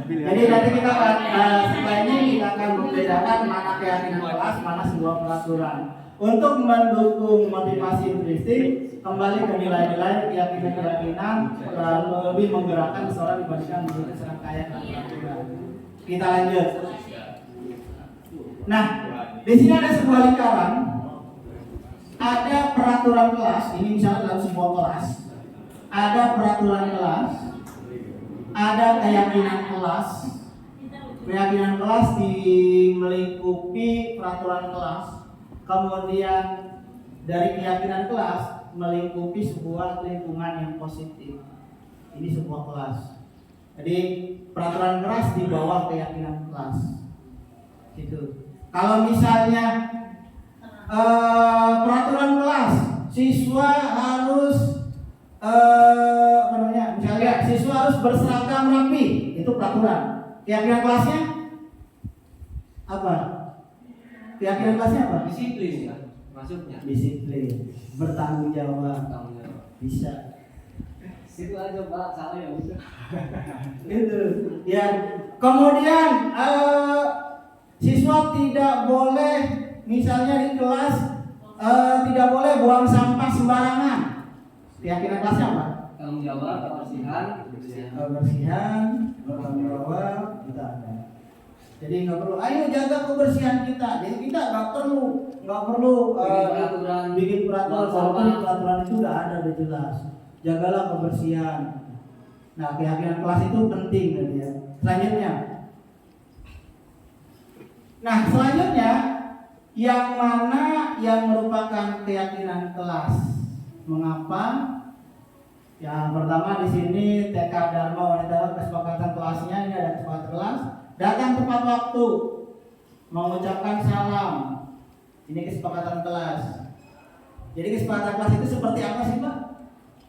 C: Jadi nanti kita setelah ini kita akan membedakan mana keyakinan kelas, mana sebuah peraturan. Untuk mendukung motivasi intrinsik, kembali ke nilai-nilai keyakinan-keyakinan, lalu lebih menggerakkan seseorang dibandingkan mengikuti serangkaian peraturan. Kita lanjut. Nah, di sini ada sebuah lingkaran. Ada peraturan kelas. Ini misalnya dalam sebuah kelas. Ada peraturan kelas. ada keyakinan kelas. Keyakinan kelas melingkupi peraturan kelas. Kemudian dari keyakinan kelas melingkupi sebuah lingkungan yang positif. Ini sebuah kelas. Jadi peraturan kelas di bawah keyakinan kelas. Gitu. Kalau misalnya peraturan kelas siswa harus misalnya siswa harus berseragam rapi, itu peraturan. Keyakinan kelasnya apa? Keyakinan kelasnya apa?
D: Disiplin ya, maksudnya.
C: Disiplin, bertanggung jawab. Bisa.
D: Situ aja Pak, salah ya udah.
C: Itu. Ya. Kemudian siswa tidak boleh misalnya di kelas tidak boleh buang sampah sembarangan. Keyakinan kelasnya apa?
D: Tanggung jawab, kebersihan,
C: bertanggung jawab kita ada. Jadi nggak perlu, ayo jaga kebersihan kita. Jadi kita nggak perlu bikin peraturan. Walaupun peraturan itu udah ada, udah jelas. Jagalah kebersihan. Nah, keyakinan kelas itu penting tadi ya. Selanjutnya yang mana yang merupakan keyakinan kelas? Mengapa? Yang pertama di sini TK Dharma Wanita kesepakatan kelasnya, ini ada kesepakatan kelas. Datang tepat waktu, mengucapkan salam. Ini kesepakatan kelas. Jadi kesepakatan kelas itu seperti apa sih Pak?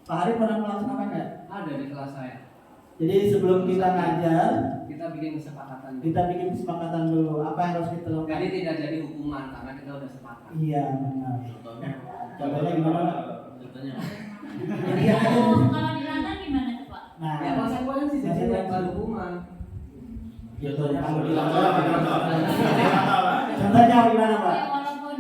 C: Pak Hari pernah melaksanakan nggak?
D: ada di kelas saya.
C: Jadi sebelum kita ngajar,
D: Kita bikin kesepakatan.
C: kita bikin kesepakatan dulu. Apa yang harus kita lakukan?
D: Jadi tidak jadi hukuman karena kita udah sepakat.
C: Iya benar.
A: Contohnya.
C: Contohnya gimana Pak?
A: Contohnya.
C: Jadi yang itu.
B: Kalau dilanggar gimana tuh Pak?
C: Nah,
D: Ya konsekuensi sih bukan hukuman.
C: contohnya kamu bilang contohnya gimana Pak?
B: Ya walaupun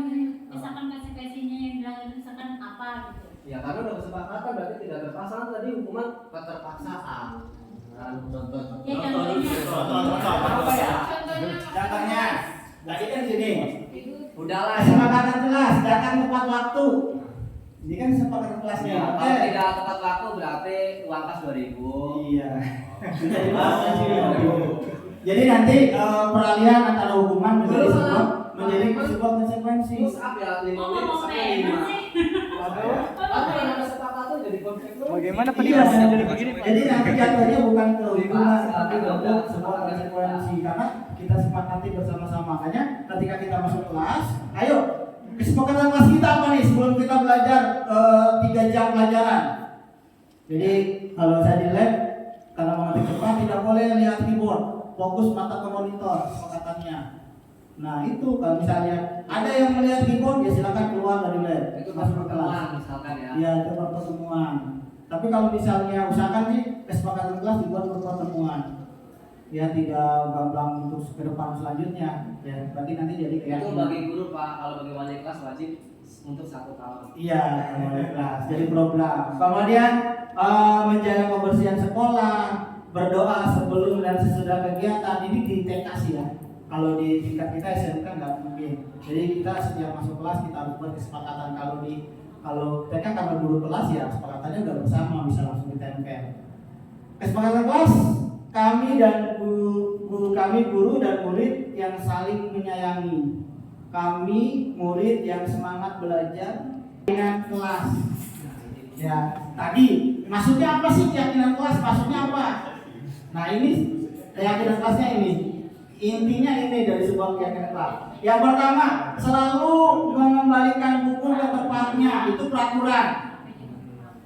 B: misalkan konsekuensinya yang dilanggar misalkan apa gitu.
D: Ya karena udah kesepakatan berarti tidak terpaksa. Tadi hukuman keterpaksaan.
A: Contoh.
B: Ya contohnya.
D: Apa ya?
C: Contohnya, tadi kan sini.
D: Udahlah ya.
C: Kesepakatan kelas, datang tepat waktu. Ini kan kesepakatan kelasnya.
D: Ya, kalau tidak tepat waktu berarti uang kas 2000.
C: Iya. Jadi bahasa sih. Jadi nanti peralihan antara hukuman menjadi sebuah konsekuensi.
D: Push up ya 5 menit
B: Ngomong
D: sampai
B: enak
D: 5.
B: sih.
C: Waduh.
D: Tapi yang ada kesepakatan jadi konsekuensi.
E: Bagaimana
C: Iya,
E: penjelasannya jadi begini Pak?
C: jadi nanti jatuhnya bukan ke hukuman,
D: Dibahas,
C: tapi
D: ada
C: untuk sebuah konsekuensi karena kita sepakati bersama-sama. Makanya ketika kita masuk kelas, ayo kesepakatan kelas kita apa nih sebelum kita belajar 3 jam pelajaran. Jadi kalau saya di lab karena mengetik cepat tidak boleh lihat keyboard, fokus mata ke monitor kesepakatannya. Nah itu kalau misalnya ada yang melihat keyboard ya silakan keluar dari lab,
D: Itu
C: masuk ke kelas.
D: pertemuan misalkan ya.
C: Ya itu pertemuan. Tapi kalau misalnya usahakan sih kesepakatan kelas dibuat pertemuan. Ya tidak gamblang untuk ke depan selanjutnya. Ya berarti nanti jadi kayak
D: Itu bagi guru Pak, kalau bagi wali kelas wajib untuk 1 tahun.
C: iya wali kelas. Jadi program. Kemudian menjaga kebersihan sekolah, berdoa sebelum dan sesudah kegiatan ini di TK sih ya. Kalau di tingkat kita SMK nggak mungkin. Jadi kita setiap masuk kelas kita harus buat kesepakatan. Kalau TK karena guru kelas ya kesepakatannya udah bersama bisa langsung ditempel. Kesepakatan kelas kami dan guru dan murid yang saling menyayangi. Kami murid yang semangat belajar dengan kelas. Ya tadi maksudnya apa sih keyakinan kelas? Maksudnya apa? Nah ini keyakinan kelasnya ini. Intinya ini dari sebuah keyakinan kelas. Yang pertama, selalu mengembalikan buku ke tempatnya, itu peraturan.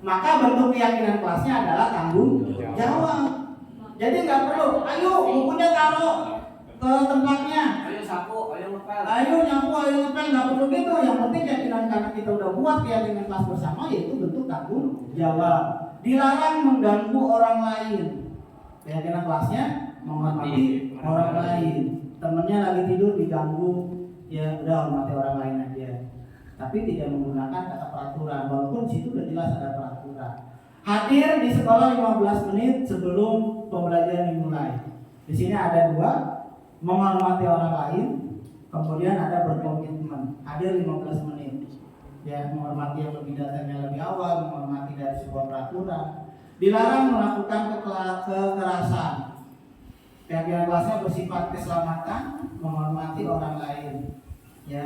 C: Maka bentuk keyakinan kelasnya adalah tanggung jawab. Jadi nggak perlu, ayo bukunya taruh ke tempatnya.
D: Ayo sapu, ayo ngepel.
C: Ayo nyapu, ayo ngepel, nggak perlu gitu. Yang penting keyakinan karena kita udah buat keyakinan kelas bersama, yaitu bentuk tanggung jawab. Dilarang mengganggu orang lain. Keyakinan kelasnya menghormati orang lain. Temennya lagi tidur diganggu, ya udah hormati orang lain aja. Tapi tidak menggunakan kata peraturan, walaupun di situ udah jelas ada peraturan. Hadir di sekolah 15 menit sebelum pembelajaran dimulai. Di sini ada 2, menghormati orang lain, kemudian ada berkomitmen. Hadir 15 menit. Ya, menghormati yang lebih datangnya lebih awal, menghormati dari sebuah peraturan. Dilarang melakukan kekerasan. Keyakinan kelasnya bersifat keselamatan, menghormati orang lain. Ya,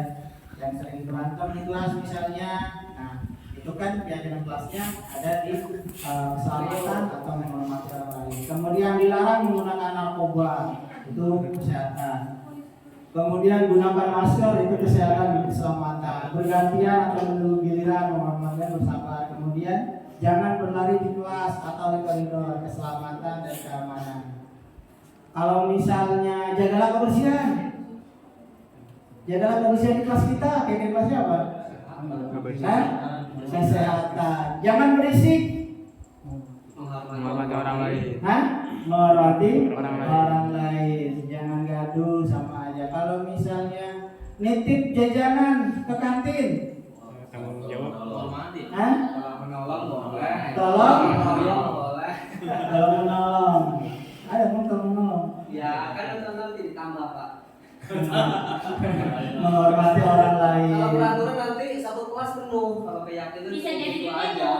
C: yang sering berantem di kelas misalnya, nah itu kan keyakinan kelasnya ada di keselamatan atau menghormati orang lain. Kemudian dilarang menggunakan narkoba, itu kesehatan. Kemudian gunakan masker, itu kesehatan dan keselamatan. Bergantian atau menunggu giliran, menghormati bersabar. Kemudian jangan berlari di kelas atau di koridor, keselamatan dan keamanan. Kalau misalnya jagalah kebersihan, jagalah kebersihan di kelas kita. Keyakinan kelasnya apa? Hah? Kesehatan. Jangan berisik.
D: Menghormati orang lain.
C: Hah? Menghormati
D: Orang
C: lain. Jangan gaduh, sama aja. Kalau misalnya nitip jajanan ke kantin,
E: Tanggung jawab.
A: Hormati.
C: hah?
D: Kalau menolong boleh.
C: Tolong.
D: Menolong boleh.
C: Kalau menolong, ada mau menolong.
D: Ya kan nanti ditambah Pak.
C: Menghormati orang lain.
D: Kalau peraturan nanti satu kelas penuh. Kalau keyakinan
B: Bisa jadi
D: itu
B: juga
D: aja.
B: itu.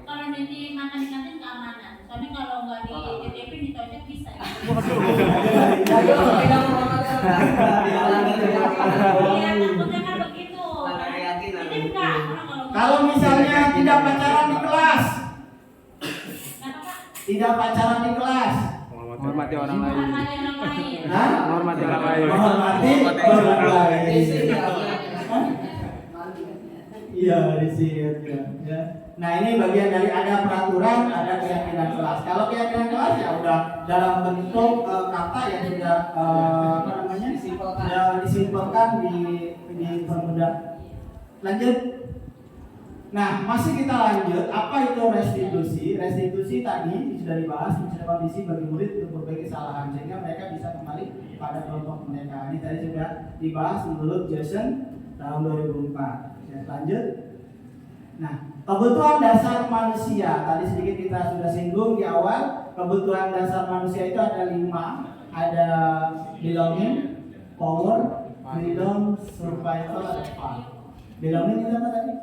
B: Kalau nanti makan di kantin keamanan. Soalnya kalau nggak di TTP ditojok bisa.
D: Ayo tidak menghormati orang lain.
B: Iya, takutnya kan begitu.
D: Ada keyakinan.
B: Ini enggak. Orang kalau
C: Kalau misalnya tidak pacaran di kelas,
B: Kenapa, Pak?
C: tidak pacaran di kelas,
E: Menghormati orang lain.
B: Menghormati orang lain.
C: hah?
E: Menghormati orang lain.
C: Menghormati orang lain.
D: Di sini
C: Hah? Iya, di sini ya. Nah, ini bagian dari ada peraturan, ada keyakinan kelas. Kalau keyakinan kelas ya udah dalam bentuk kata yang sudah apa namanya?
D: Disimpulkan.
C: Sudah disimpulkan di permudah. Lanjut. Nah, masih kita lanjut. Apa itu restitusi? Restitusi tadi sudah dibahas, mencegah kondisi bagi murid untuk berbagai kesalahan sehingga mereka bisa kembali pada kelompok mereka. Ini tadi sudah dibahas menurut Jason tahun 2004. Ya, lanjut. Nah, kebutuhan dasar manusia. Tadi sedikit kita sudah singgung di awal. Kebutuhan dasar manusia itu ada 5. Ada belonging, power, freedom, survival, dan fun. Belonging itu apa tadi?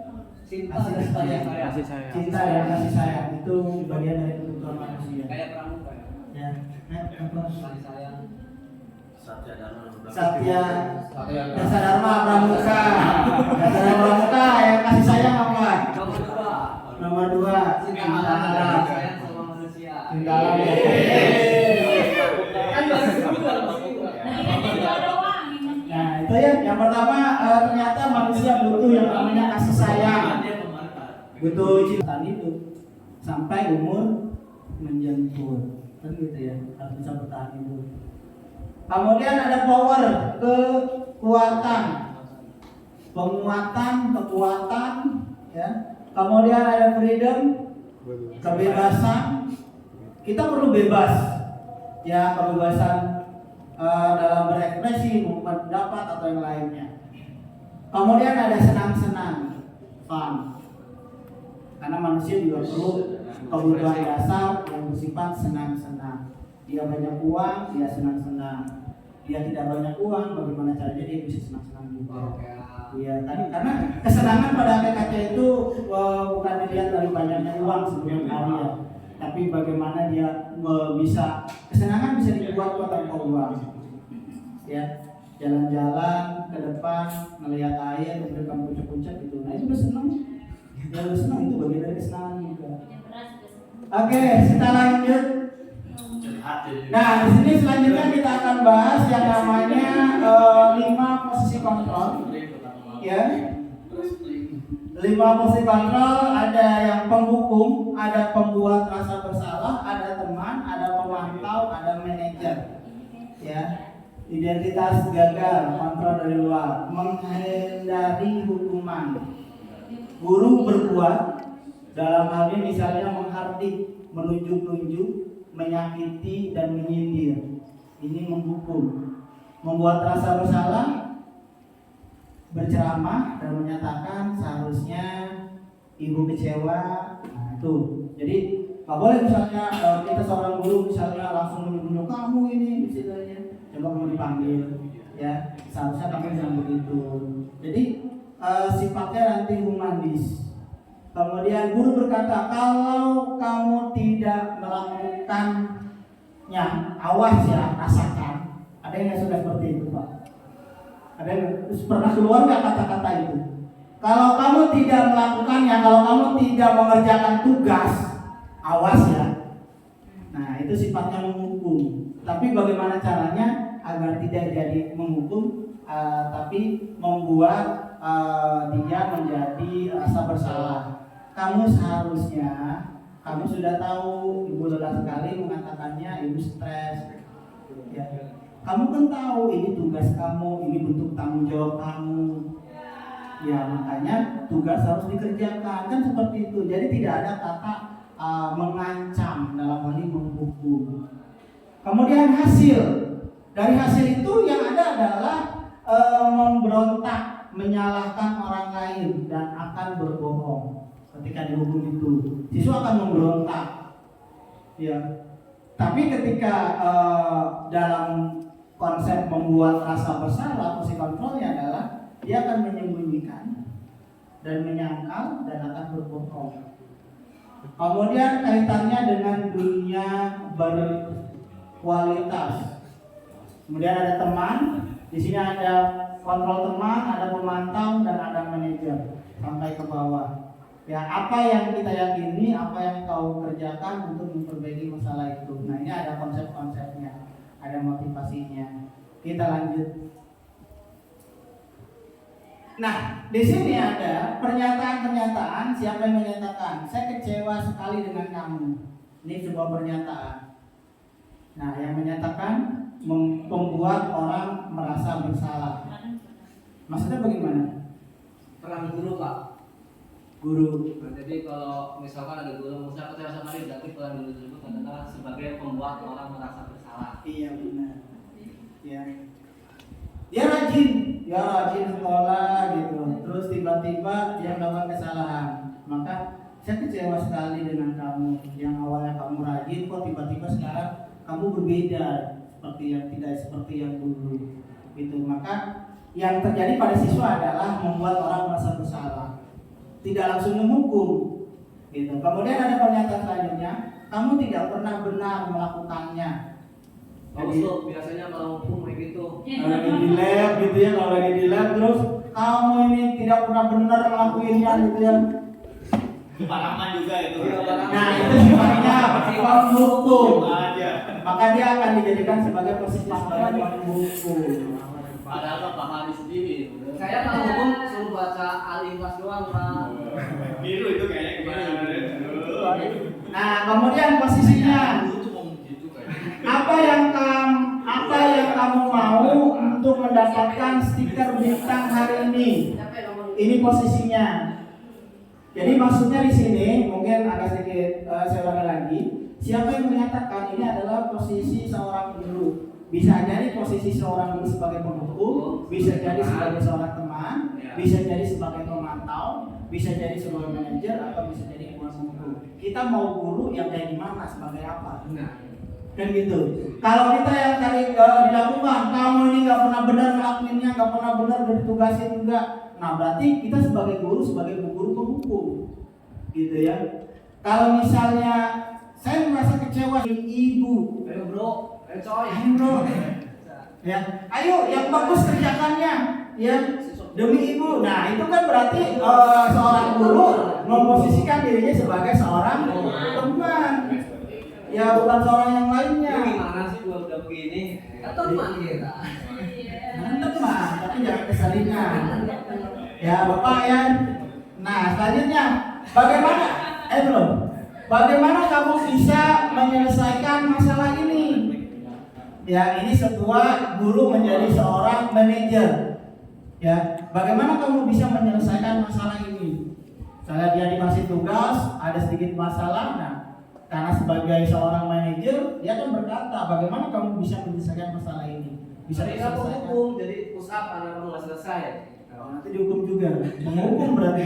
D: Cinta
C: Kasih
D: dan
C: sayang.
E: Kasih sayang.
C: Cinta dan kasih sayang itu bagian dari kebutuhan manusia.
D: Kayak pramuka ya.
C: Ya, apa?
D: Kasih sayang.
A: Satya Dharma.
C: Satya, Dasa Dharma Pramuka. Dasa Dharma Pramuka yang kasih sayang apa?
D: Nomor 2.
C: Nomor 2,
D: Cinta
C: cinta
D: alam dan
C: alam.
D: sayang sama manusia.
C: Cinta alam.
D: Kan baru kedua masih dua.
B: Lagi kan dua doang ini.
C: Nah, itu ya. Yang pertama ternyata manusia butuh yang namanya kasih sayang. Butuh cinta itu sampai umur menjemput. Kan gitu ya. Harus bisa bertahan hidup. Kemudian ada power, kekuatan, penguatan, kekuatan, ya. Kemudian ada freedom, kebebasan. Kita perlu bebas, ya, kebebasan dalam berekspresi, pendapat atau yang lainnya. Kemudian ada senang-senang, fun. Karena manusia juga perlu kebutuhan dasar yang bersifat senang-senang. Dia banyak uang, dia senang-senang. Dia tidak banyak uang, bagaimana caranya dia bisa senang-senang juga. Iya, karena kesenangan pada hakikatnya itu bukan dilihat dari banyaknya uang sebenarnya, ya. Tapi bagaimana dia bisa kesenangan bisa dibuat tanpa uang. Ya, jalan-jalan ke depan, melihat air, kemudian puncak-puncak gitu. Nah itu udah senang. Ya udah senang, itu bagian dari kesenangan juga.
B: Yang beras juga.
C: Oke, kita lanjut. Nah, di sini selanjutnya kita akan bahas yang namanya 5 posisi kontrol. Ya. 5 posisi kontrol, ada yang penghukum, ada pembuat rasa bersalah, ada teman, ada pemantau, ada manajer. Ya. Identitas gagal, kontrol dari luar, menghindari hukuman. Guru berbuat, dalam hal ini misalnya menghardik, menunjuk-nunjuk, menyakiti dan menyindir. Ini menghukum. Membuat rasa bersalah, berceramah dan menyatakan seharusnya ibu kecewa. Nah, itu. Jadi nggak boleh misalnya kita seorang guru misalnya langsung menunjuk kamu ini misalnya, coba kamu dipanggil, ya seharusnya kamu jangan begitu. Jadi sifatnya nanti humanis. Kemudian guru berkata, kalau kamu tidak melakukannya, awas ya, rasakan. Ada yang sudah seperti itu, Pak? Ada yang pernah keluar nggak kata-kata itu? Kalau kamu tidak melakukannya, kalau kamu tidak mengerjakan tugas, awas ya. Nah, itu sifatnya menghukum. Tapi bagaimana caranya agar tidak jadi menghukum, tapi membuat dia menjadi rasa bersalah. Kamu seharusnya, kamu sudah tahu, ibu lelah sekali mengatakannya, ibu stres. Ya. Kamu kan tahu ini tugas kamu, ini bentuk tanggung jawab kamu. Ya, makanya tugas harus dikerjakan, kan seperti itu. Jadi tidak ada kata mengancam dalam hal ini menghukum. Kemudian hasil dari hasil itu yang ada adalah memberontak, menyalahkan orang lain dan akan berbohong. Ketika dihukum itu, siswa akan memberontak. Ya. Tapi ketika dalam konsep membuat rasa bersalah, fungsi kontrolnya adalah dia akan menyembunyikan dan menyangkal dan akan berbohong. Kemudian kaitannya dengan dunia berkualitas. Kemudian ada teman, di sini ada kontrol teman, ada pemantau dan ada manajer sampai ke bawah. Ya, apa yang kita yakini, apa yang kau kerjakan untuk memperbaiki masalah itu. Nah, ini ada konsep-konsepnya, ada motivasinya. Kita lanjut. Nah, di sini ada pernyataan-pernyataan. Siapa yang menyatakan? Saya kecewa sekali dengan kamu. Ini sebuah pernyataan. Nah, yang menyatakan membuat orang merasa bersalah. Maksudnya bagaimana?
D: Peran guru, Pak.
C: Guru.
D: Nah, jadi kalau misalkan ada guru saya kecewa sama dia, berarti peran guru tersebut adalah sebagai pembuat orang merasa bersalah.
C: Iya, benar. Ya. Dia rajin sekolah gitu. Terus tiba-tiba dia melakukan kesalahan. Maka saya kecewa sekali dengan kamu. Yang awalnya kamu rajin, kok tiba-tiba sekarang kamu berbeda tidak seperti yang dulu. Itu maka yang terjadi pada siswa adalah membuat orang merasa bersalah. Tidak langsung menghukum. Gitu. Kemudian ada pernyataan selanjutnya, kamu tidak pernah benar melakukannya.
D: Jadi biasanya kalau hukum kayak gitu.
C: Kalau lagi di lab gitu ya, kalau lagi di lab terus kamu ini tidak pernah benar ngelakuinnya gitu ya.
A: Pengalaman juga itu.
C: Nah, itu sifatnya penghukum. Maka dia akan dijadikan sebagai persifat penghukum.
A: Padahal Pak Hadi sendiri.
D: Saya kalau hukum suruh baca Al-Ikhlas doang, Pak.
A: Biru itu kayaknya kemarin.
C: Nah, kemudian posisinya apa yang kamu mau untuk mendapatkan stiker bintang hari ini? Ini posisinya. Jadi maksudnya di sini mungkin agak sedikit saya ulangi lagi. Siapa yang menyatakan ini adalah posisi seorang guru? Bisa jadi posisi seorang guru sebagai penghukum, bisa jadi sebagai seorang teman, bisa jadi sebagai pemantau, bisa jadi sebagai manajer atau bisa jadi kuasa hukum. Kita mau guru yang kayak gimana, sebagai apa? Kan gitu. Kalau kita yang tadi dilakukan, kamu ini nggak pernah benar ngelakuinnya, nggak pernah benar ditugasin juga. Nah, berarti kita sebagai guru, sebagai guru penghukum, gitu ya. Kalau misalnya saya merasa kecewa dengan ibu,
D: Ayo bro, ayo coy.
C: ayo bro, ya, ayo yang bagus kerjakannya, ya demi ibu. Nah, itu kan berarti seorang guru memposisikan dirinya sebagai seorang teman. Ya bukan seorang yang lainnya.
D: Ini gimana sih udah begini? Kan teman kita.
C: Teman, tapi jangan keseringan. Ya Bapak ya. Nah selanjutnya, bagaimana? Belum. Bagaimana kamu bisa menyelesaikan masalah ini? Ya, ini sebuah guru menjadi seorang manajer. Ya, bagaimana kamu bisa menyelesaikan masalah ini? Misalnya dia dikasih tugas, ada sedikit masalah. Nah, karena sebagai seorang manajer, dia akan berkata, bagaimana kamu bisa menyelesaikan masalah ini? Bisa
D: Jadi kamu hukum, jadi push up karena kamu nggak selesai.
C: nanti dihukum juga, menghukum berarti.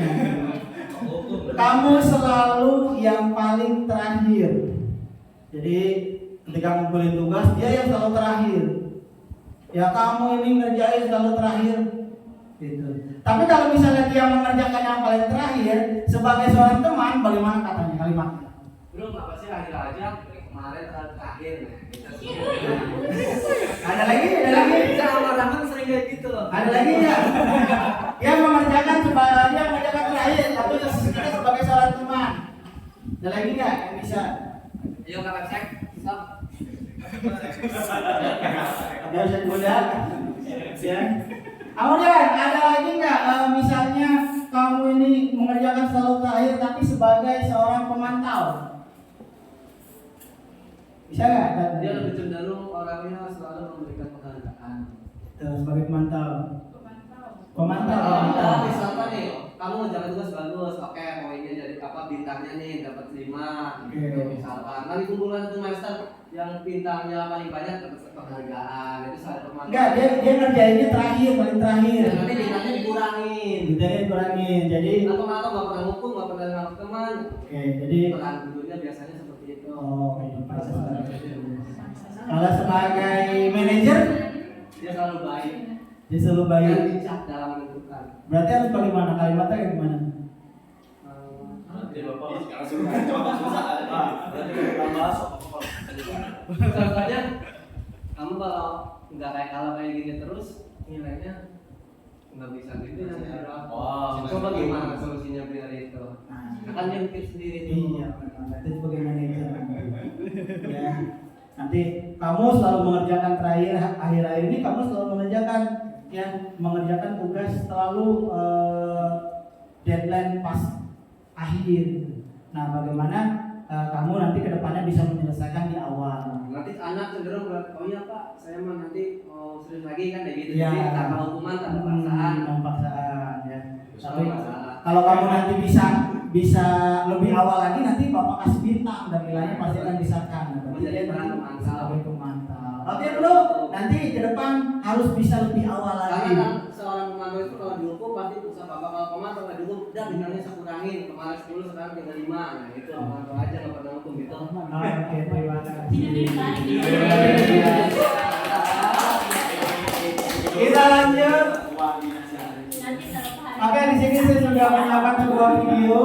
C: Kamu selalu yang paling terakhir. Jadi ketika ngumpulin tugas, dia yang selalu terakhir. Ya kamu ini ngerjain selalu terakhir. Gitu. Tapi kalau misalnya dia mengerjakan yang paling terakhir sebagai seorang teman, bagaimana katanya kalimatnya?
D: Bro, apa sih akhir aja kemarin terakhir.
C: Ada lagi? Ada lagi?
D: Sama-sama sering kayak gitu loh.
C: Ada lagi ya? Dia mengerjakan terakhir, tapi kita sebagai seorang teman. Ada lagi nggak yang bisa?
D: Ayo kakak cek. Stop.
C: Ada Ustaz Budak? Ya. Kemudian ada lagi nggak misalnya kamu ini mengerjakan selalu terakhir tapi sebagai seorang pemantau? Bisa nggak?
D: Dia lebih cenderung orangnya selalu memberikan penghargaan.
C: Tuh, sebagai pemantau.
B: Pemantau.
C: Pemantau.
D: Misalkan nih, kamu ngerjakan tugas bagus, oke, poinnya jadi apa bintangnya nih dapat 5 gitu misalkan. Nah dikumpulkan satu master yang bintangnya paling banyak dapat penghargaan. Itu salah pemantau.
C: Enggak, dia ngerjainnya terakhir, paling terakhir.
D: Ya, nanti bintangnya dikurangin.
C: Bintangnya dikurangin. Jadi
D: Nah pemantau nggak pernah ngukum, nggak pernah ngaku teman.
C: oke, jadi
D: Peran gurunya biasanya seperti itu.
C: oh, iya, kalau sebagai manajer
D: Dia selalu baik.
C: dia selalu
D: Dan
C: baik.
D: bijak dalam menentukan.
C: Berarti harus bagaimana? Kalimatnya kayak gimana?
A: Nanti bapak sekarang sudah coba susah. Berarti kita bahas apa?
D: Contohnya, kamu kalau nggak kayak gini terus nilainya nggak bisa gitu nanti berapa?
A: Wah,
D: Coba gimana solusinya biar itu? Nah, kan dia mikir sendiri tuh.
C: Iya, itu sebagai manajer. Ya. Nanti kamu selalu mengerjakan akhir-akhir ini kamu selalu mengerjakan tugas selalu deadline pas akhir. Nah, bagaimana kamu nanti kedepannya bisa menyelesaikan di awal?
D: Nanti anak cenderung bilang, oh iya pak, saya mah nanti mau serius lagi kan kayak gitu.
C: Ya.
D: Jadi tanpa hukuman, tanpa paksaan.
C: Tanpa paksaan ya. Tapi
D: masalah.
C: kalau kamu nanti bisa lebih awal lagi, nanti bapak kasih bintang dan nilainya pasti akan disahkan.
D: Menjadi peran pemantau.
C: Sebagai pemantau. Oke bro, nanti ke depan harus bisa lebih awal
D: Karena
C: lagi.
D: kan seorang pemantau itu kalau dihukum pasti bisa bapak kalau pemantau nggak dihukum, udah bintangnya saya kurangin kemarin 10 sekarang tinggal 5. Nah itu pemantau aja nggak pernah hukum gitu.
C: Oke, terima kasih. Kita lanjut.
B: Nanti kalau
C: Oke, di sini saya sudah menyiapkan sebuah video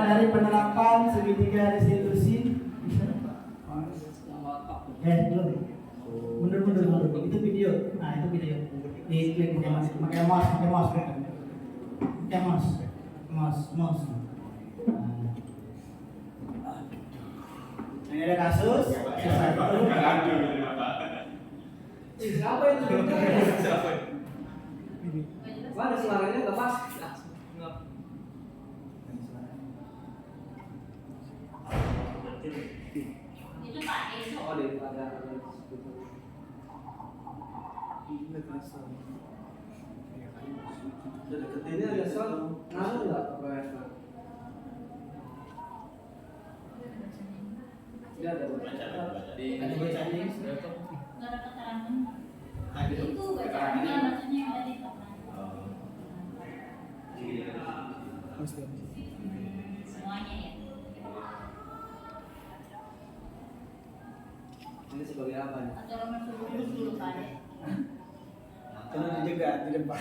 C: dari penerapan segitiga restitusi. Belum. Mundur. Itu video. Nah, itu video. Diklik pakai mouse. Mouse. Ini ada kasus.
D: Siapa itu? Mana suaranya nggak pas?
B: itu Pak Eso.
D: Oh daripada ini ada soal ngaruh nggak ke proyeknya? Dia ada
C: Ada bacanya.
B: Nggak ada keterangan.
A: Ada
B: Itu bacanya maksudnya yang tadi Pak. Semuanya ya.
D: ini sebagai apa nih?
B: Atau nomor dulu Pak ya.
C: Terus juga di depan.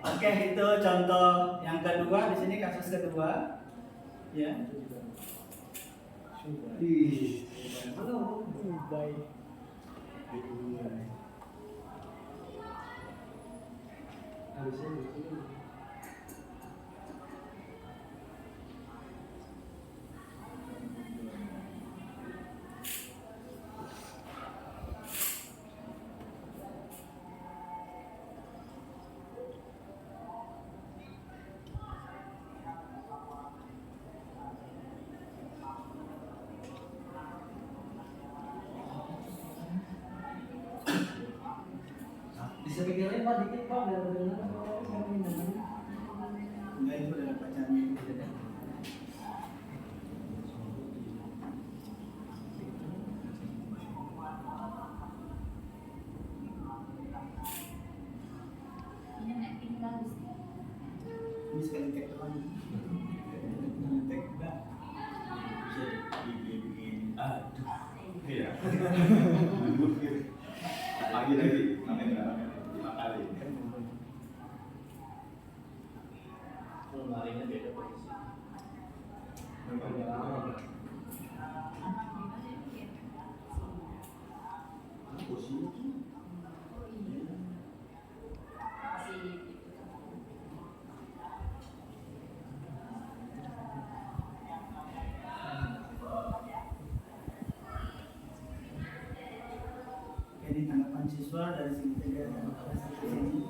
C: Oke, itu contoh yang kedua. Di sini kasus kedua. Ya.
D: Halo.
C: Baik.
D: Harusnya gitu. Bisa pikirin Pak dikit Pak biar dengar.
C: Enggak, itu udah bacanya.
B: Ini makin bagus.
C: Ini sekali cek doang. Cek enggak.
A: Aduh. Iya. Lagi.
C: siswa dari segitiga dan restitusi.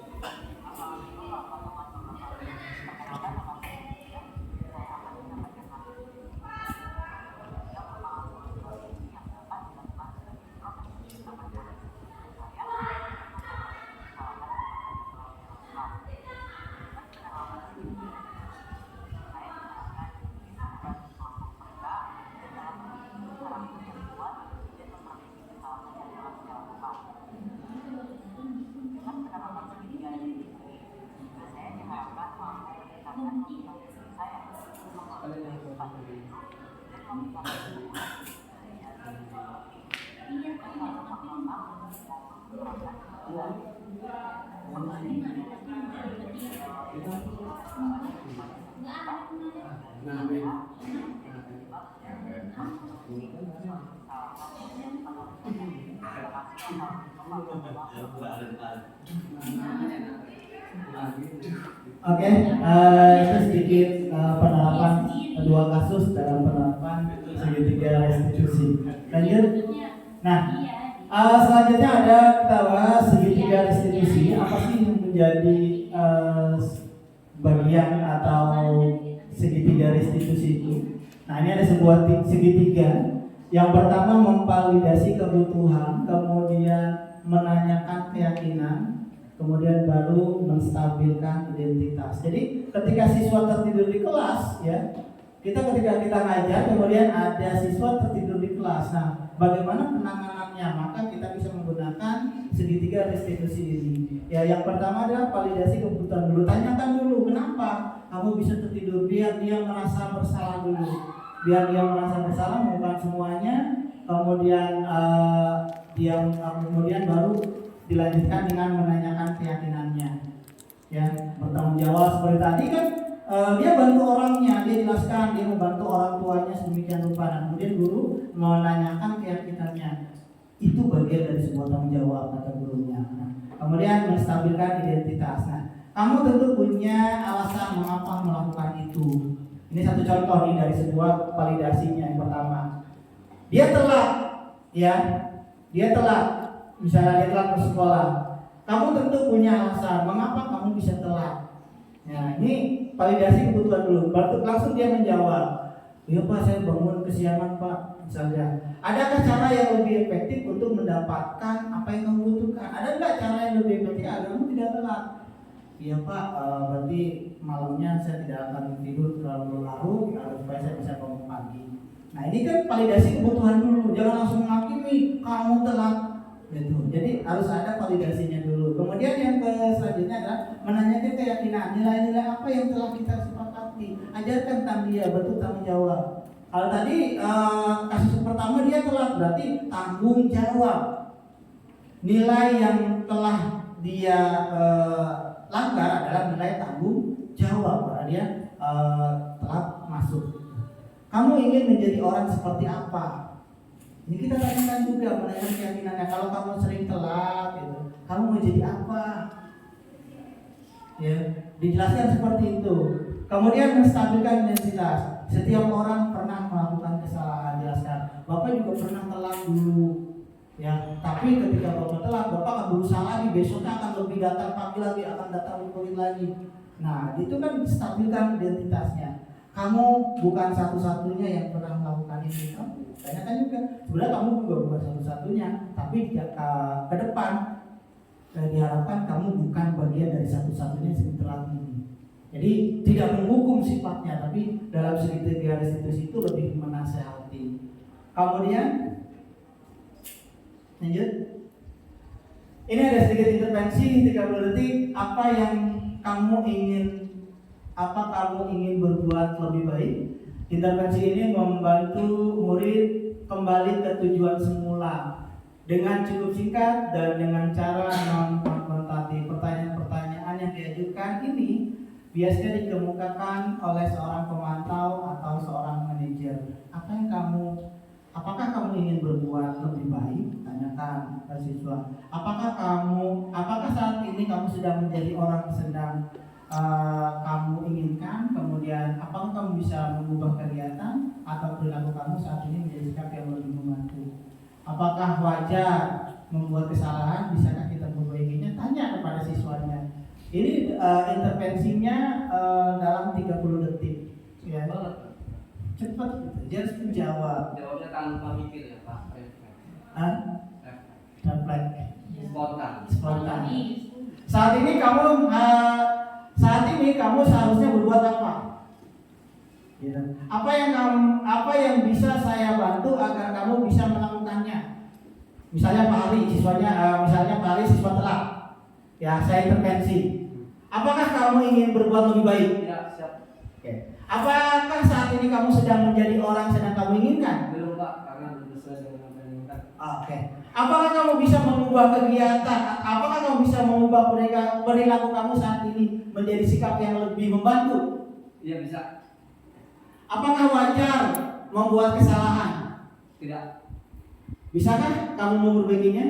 C: Oke, itu sedikit penerapan dua kasus dalam penerapan segitiga restitusi. Lanjut. Nah, selanjutnya ada kita bahas segitiga restitusi. Apa sih yang menjadi bagian atau segitiga restitusi itu? Nah, ini ada sebuah segitiga. Yang pertama memvalidasi kebutuhan, kemudian menanyakan keyakinan, kemudian baru menstabilkan identitas. Jadi ketika siswa tertidur di kelas, ya, ketika kita ngajar, kemudian ada siswa tertidur di kelas. Nah, bagaimana penanganannya? Maka kita bisa menggunakan segitiga restitusi ini. Ya, yang pertama adalah validasi kebutuhan dulu. Tanyakan dulu kenapa kamu bisa tertidur, biar dia merasa bersalah dulu. Biar dia merasa bersalah, bukan semuanya. Kemudian kemudian baru dilanjutkan dengan menanyakan keyakinannya, ya, bertanggung jawab seperti tadi kan. Dia bantu orangnya, dia jelaskan, dia membantu orang tuanya sedemikian rupa. Dan kemudian guru menanyakan keyakinannya, itu bagian dari sebuah tanggung jawab kata gurunya. Nah, kemudian menstabilkan identitas. Nah, kamu tentu punya alasan mengapa melakukan itu. Ini satu contoh nih dari sebuah validasinya. Yang pertama, dia telat, ya, dia telat. Misalnya dia telat ke sekolah, kamu tentu punya alasan mengapa kamu bisa telat. Nah, ini validasi kebutuhan dulu. Baru langsung dia menjawab, iya Pak, saya bangun kesiangan Pak. Misalnya, adakah cara yang lebih efektif untuk mendapatkan apa yang kamu butuhkan? Ada nggak cara yang lebih efektif agar kamu tidak telat? Iya Pak, berarti malamnya saya tidak akan tidur terlalu larut supaya saya bisa bangun pagi. Nah, ini kan validasi kebutuhan dulu. Jangan langsung menghakimi kamu telat. Gitu. Jadi harus ada validasinya dulu. Kemudian yang selanjutnya adalah menanyakan keyakinan, nilai-nilai apa yang telah kita sepakati. Ajarkan tentang dia, bentuk tanggung jawab. Kalau tadi kasus pertama dia telat, berarti tanggung jawab. Nilai yang telah dia langgar adalah nilai tanggung jawab karena dia telat masuk. Kamu ingin menjadi orang seperti apa? Ini kita tanyakan juga, menanyakan keyakinannya. Kalau kamu sering telat, gitu, kamu mau jadi apa? Ya, dijelaskan seperti itu. Kemudian menstabilkan identitas. Setiap orang pernah melakukan kesalahan, jelaskan. Bapak juga pernah telat dulu, ya. Tapi ketika bapak telat, bapak akan berusaha lagi. Besoknya akan lebih datang pagi lagi, akan datang lebih lagi. Nah, itu kan stabilkan identitasnya. Kamu bukan satu-satunya yang pernah melakukan ini. Kamu tanyakan juga. Sebenarnya kamu juga bukan satu-satunya, tapi ke depan diharapkan kamu bukan bagian dari satu-satunya yang telat ini. Jadi tidak menghukum sifatnya, tapi dalam segitiga restitusi itu lebih menasehati. Kemudian lanjut. Ini ada sedikit intervensi 30 detik. Apa kamu ingin berbuat lebih baik? Intervensi ini membantu murid kembali ke tujuan semula dengan cukup singkat dan dengan cara non-konfrontatif. Pertanyaan-pertanyaan yang diajukan ini biasanya dikemukakan oleh seorang pemantau atau seorang manajer. Apakah kamu ingin berbuat lebih baik? Tanyakan ke siswa. Apakah saat ini kamu sedang menjadi orang yang sedang kamu inginkan? Kemudian apakah kamu bisa mengubah kegiatan atau perilaku kamu saat ini menjadi sikap yang lebih membantu? Apakah wajar membuat kesalahan, bisakah kita memperbaikinya? Tanya kepada siswanya. Ini intervensinya dalam 30 detik. Ya. Cepat gitu. Dia harus menjawab.
D: Jawabnya tanpa mikir ya Pak.
C: Refleks.
D: Spontan.
C: Spontan. Saat ini kamu seharusnya berbuat apa? Ya. Apa yang bisa saya bantu agar kamu bisa melakukannya? Misalnya Pak Ali, misalnya Pak Ali siswa telat. Ya, saya intervensi. Apakah kamu ingin berbuat lebih baik?
D: Ya, siap.
C: Oke. Apakah saat ini kamu sedang menjadi orang yang sedang kamu inginkan?
D: Belum Pak, karena belum sesuai dengan apa yang diinginkan.
C: Oke. Apakah kamu bisa mengubah kegiatan? Apakah kamu bisa mengubah perilaku kamu saat ini menjadi sikap yang lebih membantu?
D: Iya bisa.
C: Apakah wajar membuat kesalahan?
D: Tidak.
C: Bisakah kamu memperbaikinya?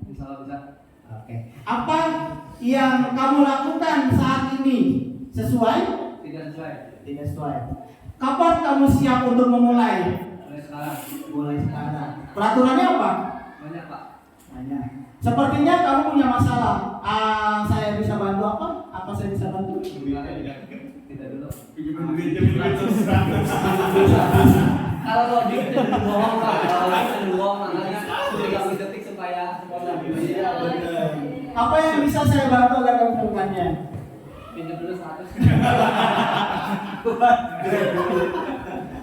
D: Insya Allah bisa.
C: Oke. Apa yang kamu lakukan saat ini sesuai?
D: Tidak sesuai.
C: Tidak sesuai. Kapan kamu siap untuk memulai?
D: Mulai sekarang.
C: Mulai sekarang. Peraturannya apa?
D: Banyak Pak.
C: Banyak. Sepertinya kamu punya masalah. Saya bisa bantu apa? Apa saya bisa bantu?
D: Tidak dulu.
A: Bisa.
D: Kalau logik itu bohong Pak. Kalau logik itu bohong makanya 30 detik supaya spontan.
A: Iya benar.
C: Apa yang bisa saya bantu agar kamu melakukannya?
D: Pinjam dulu 100.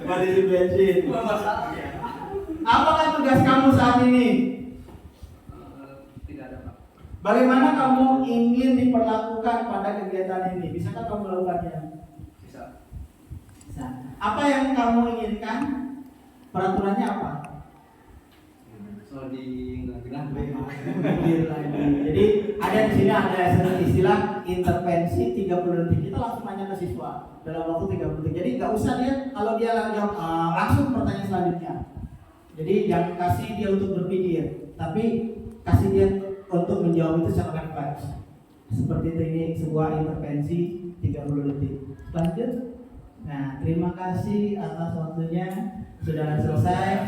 C: Buat isi bensin.
D: Masalah ya.
C: Apakah tugas kamu saat ini?
D: Tidak ada Pak.
C: Bagaimana kamu ingin diperlakukan pada kegiatan ini? Bisakah kamu melakukannya?
D: Bisa.
C: Bisa. Apa yang kamu inginkan? Peraturannya apa?
D: Soal di nggak
C: Mikir lagi. Jadi ada di sini ada istilah intervensi 30 detik. Kita langsung tanya ke siswa dalam waktu 30 detik. Jadi nggak usah dia kalau dia langsung pertanyaan selanjutnya. Jadi jangan kasih dia untuk berpikir, tapi kasih dia untuk menjawab itu secara refleks. Seperti ini sebuah intervensi 30 detik. Lanjut. Nah, terima kasih atas waktunya. Sudah selesai.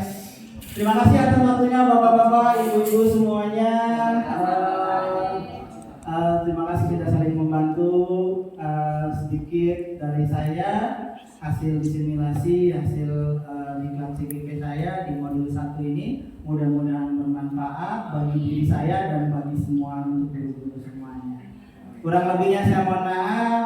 C: Terima kasih atas waktunya bapak-bapak, ibu-ibu semuanya. Terima kasih sudah saling membantu. Sedikit dari saya hasil simulasi, hasil diklat CGP saya di modul 1 ini mudah-mudahan bermanfaat bagi diri saya dan bagi semua untuk guru-guru semuanya. Kurang lebihnya saya mohon maaf.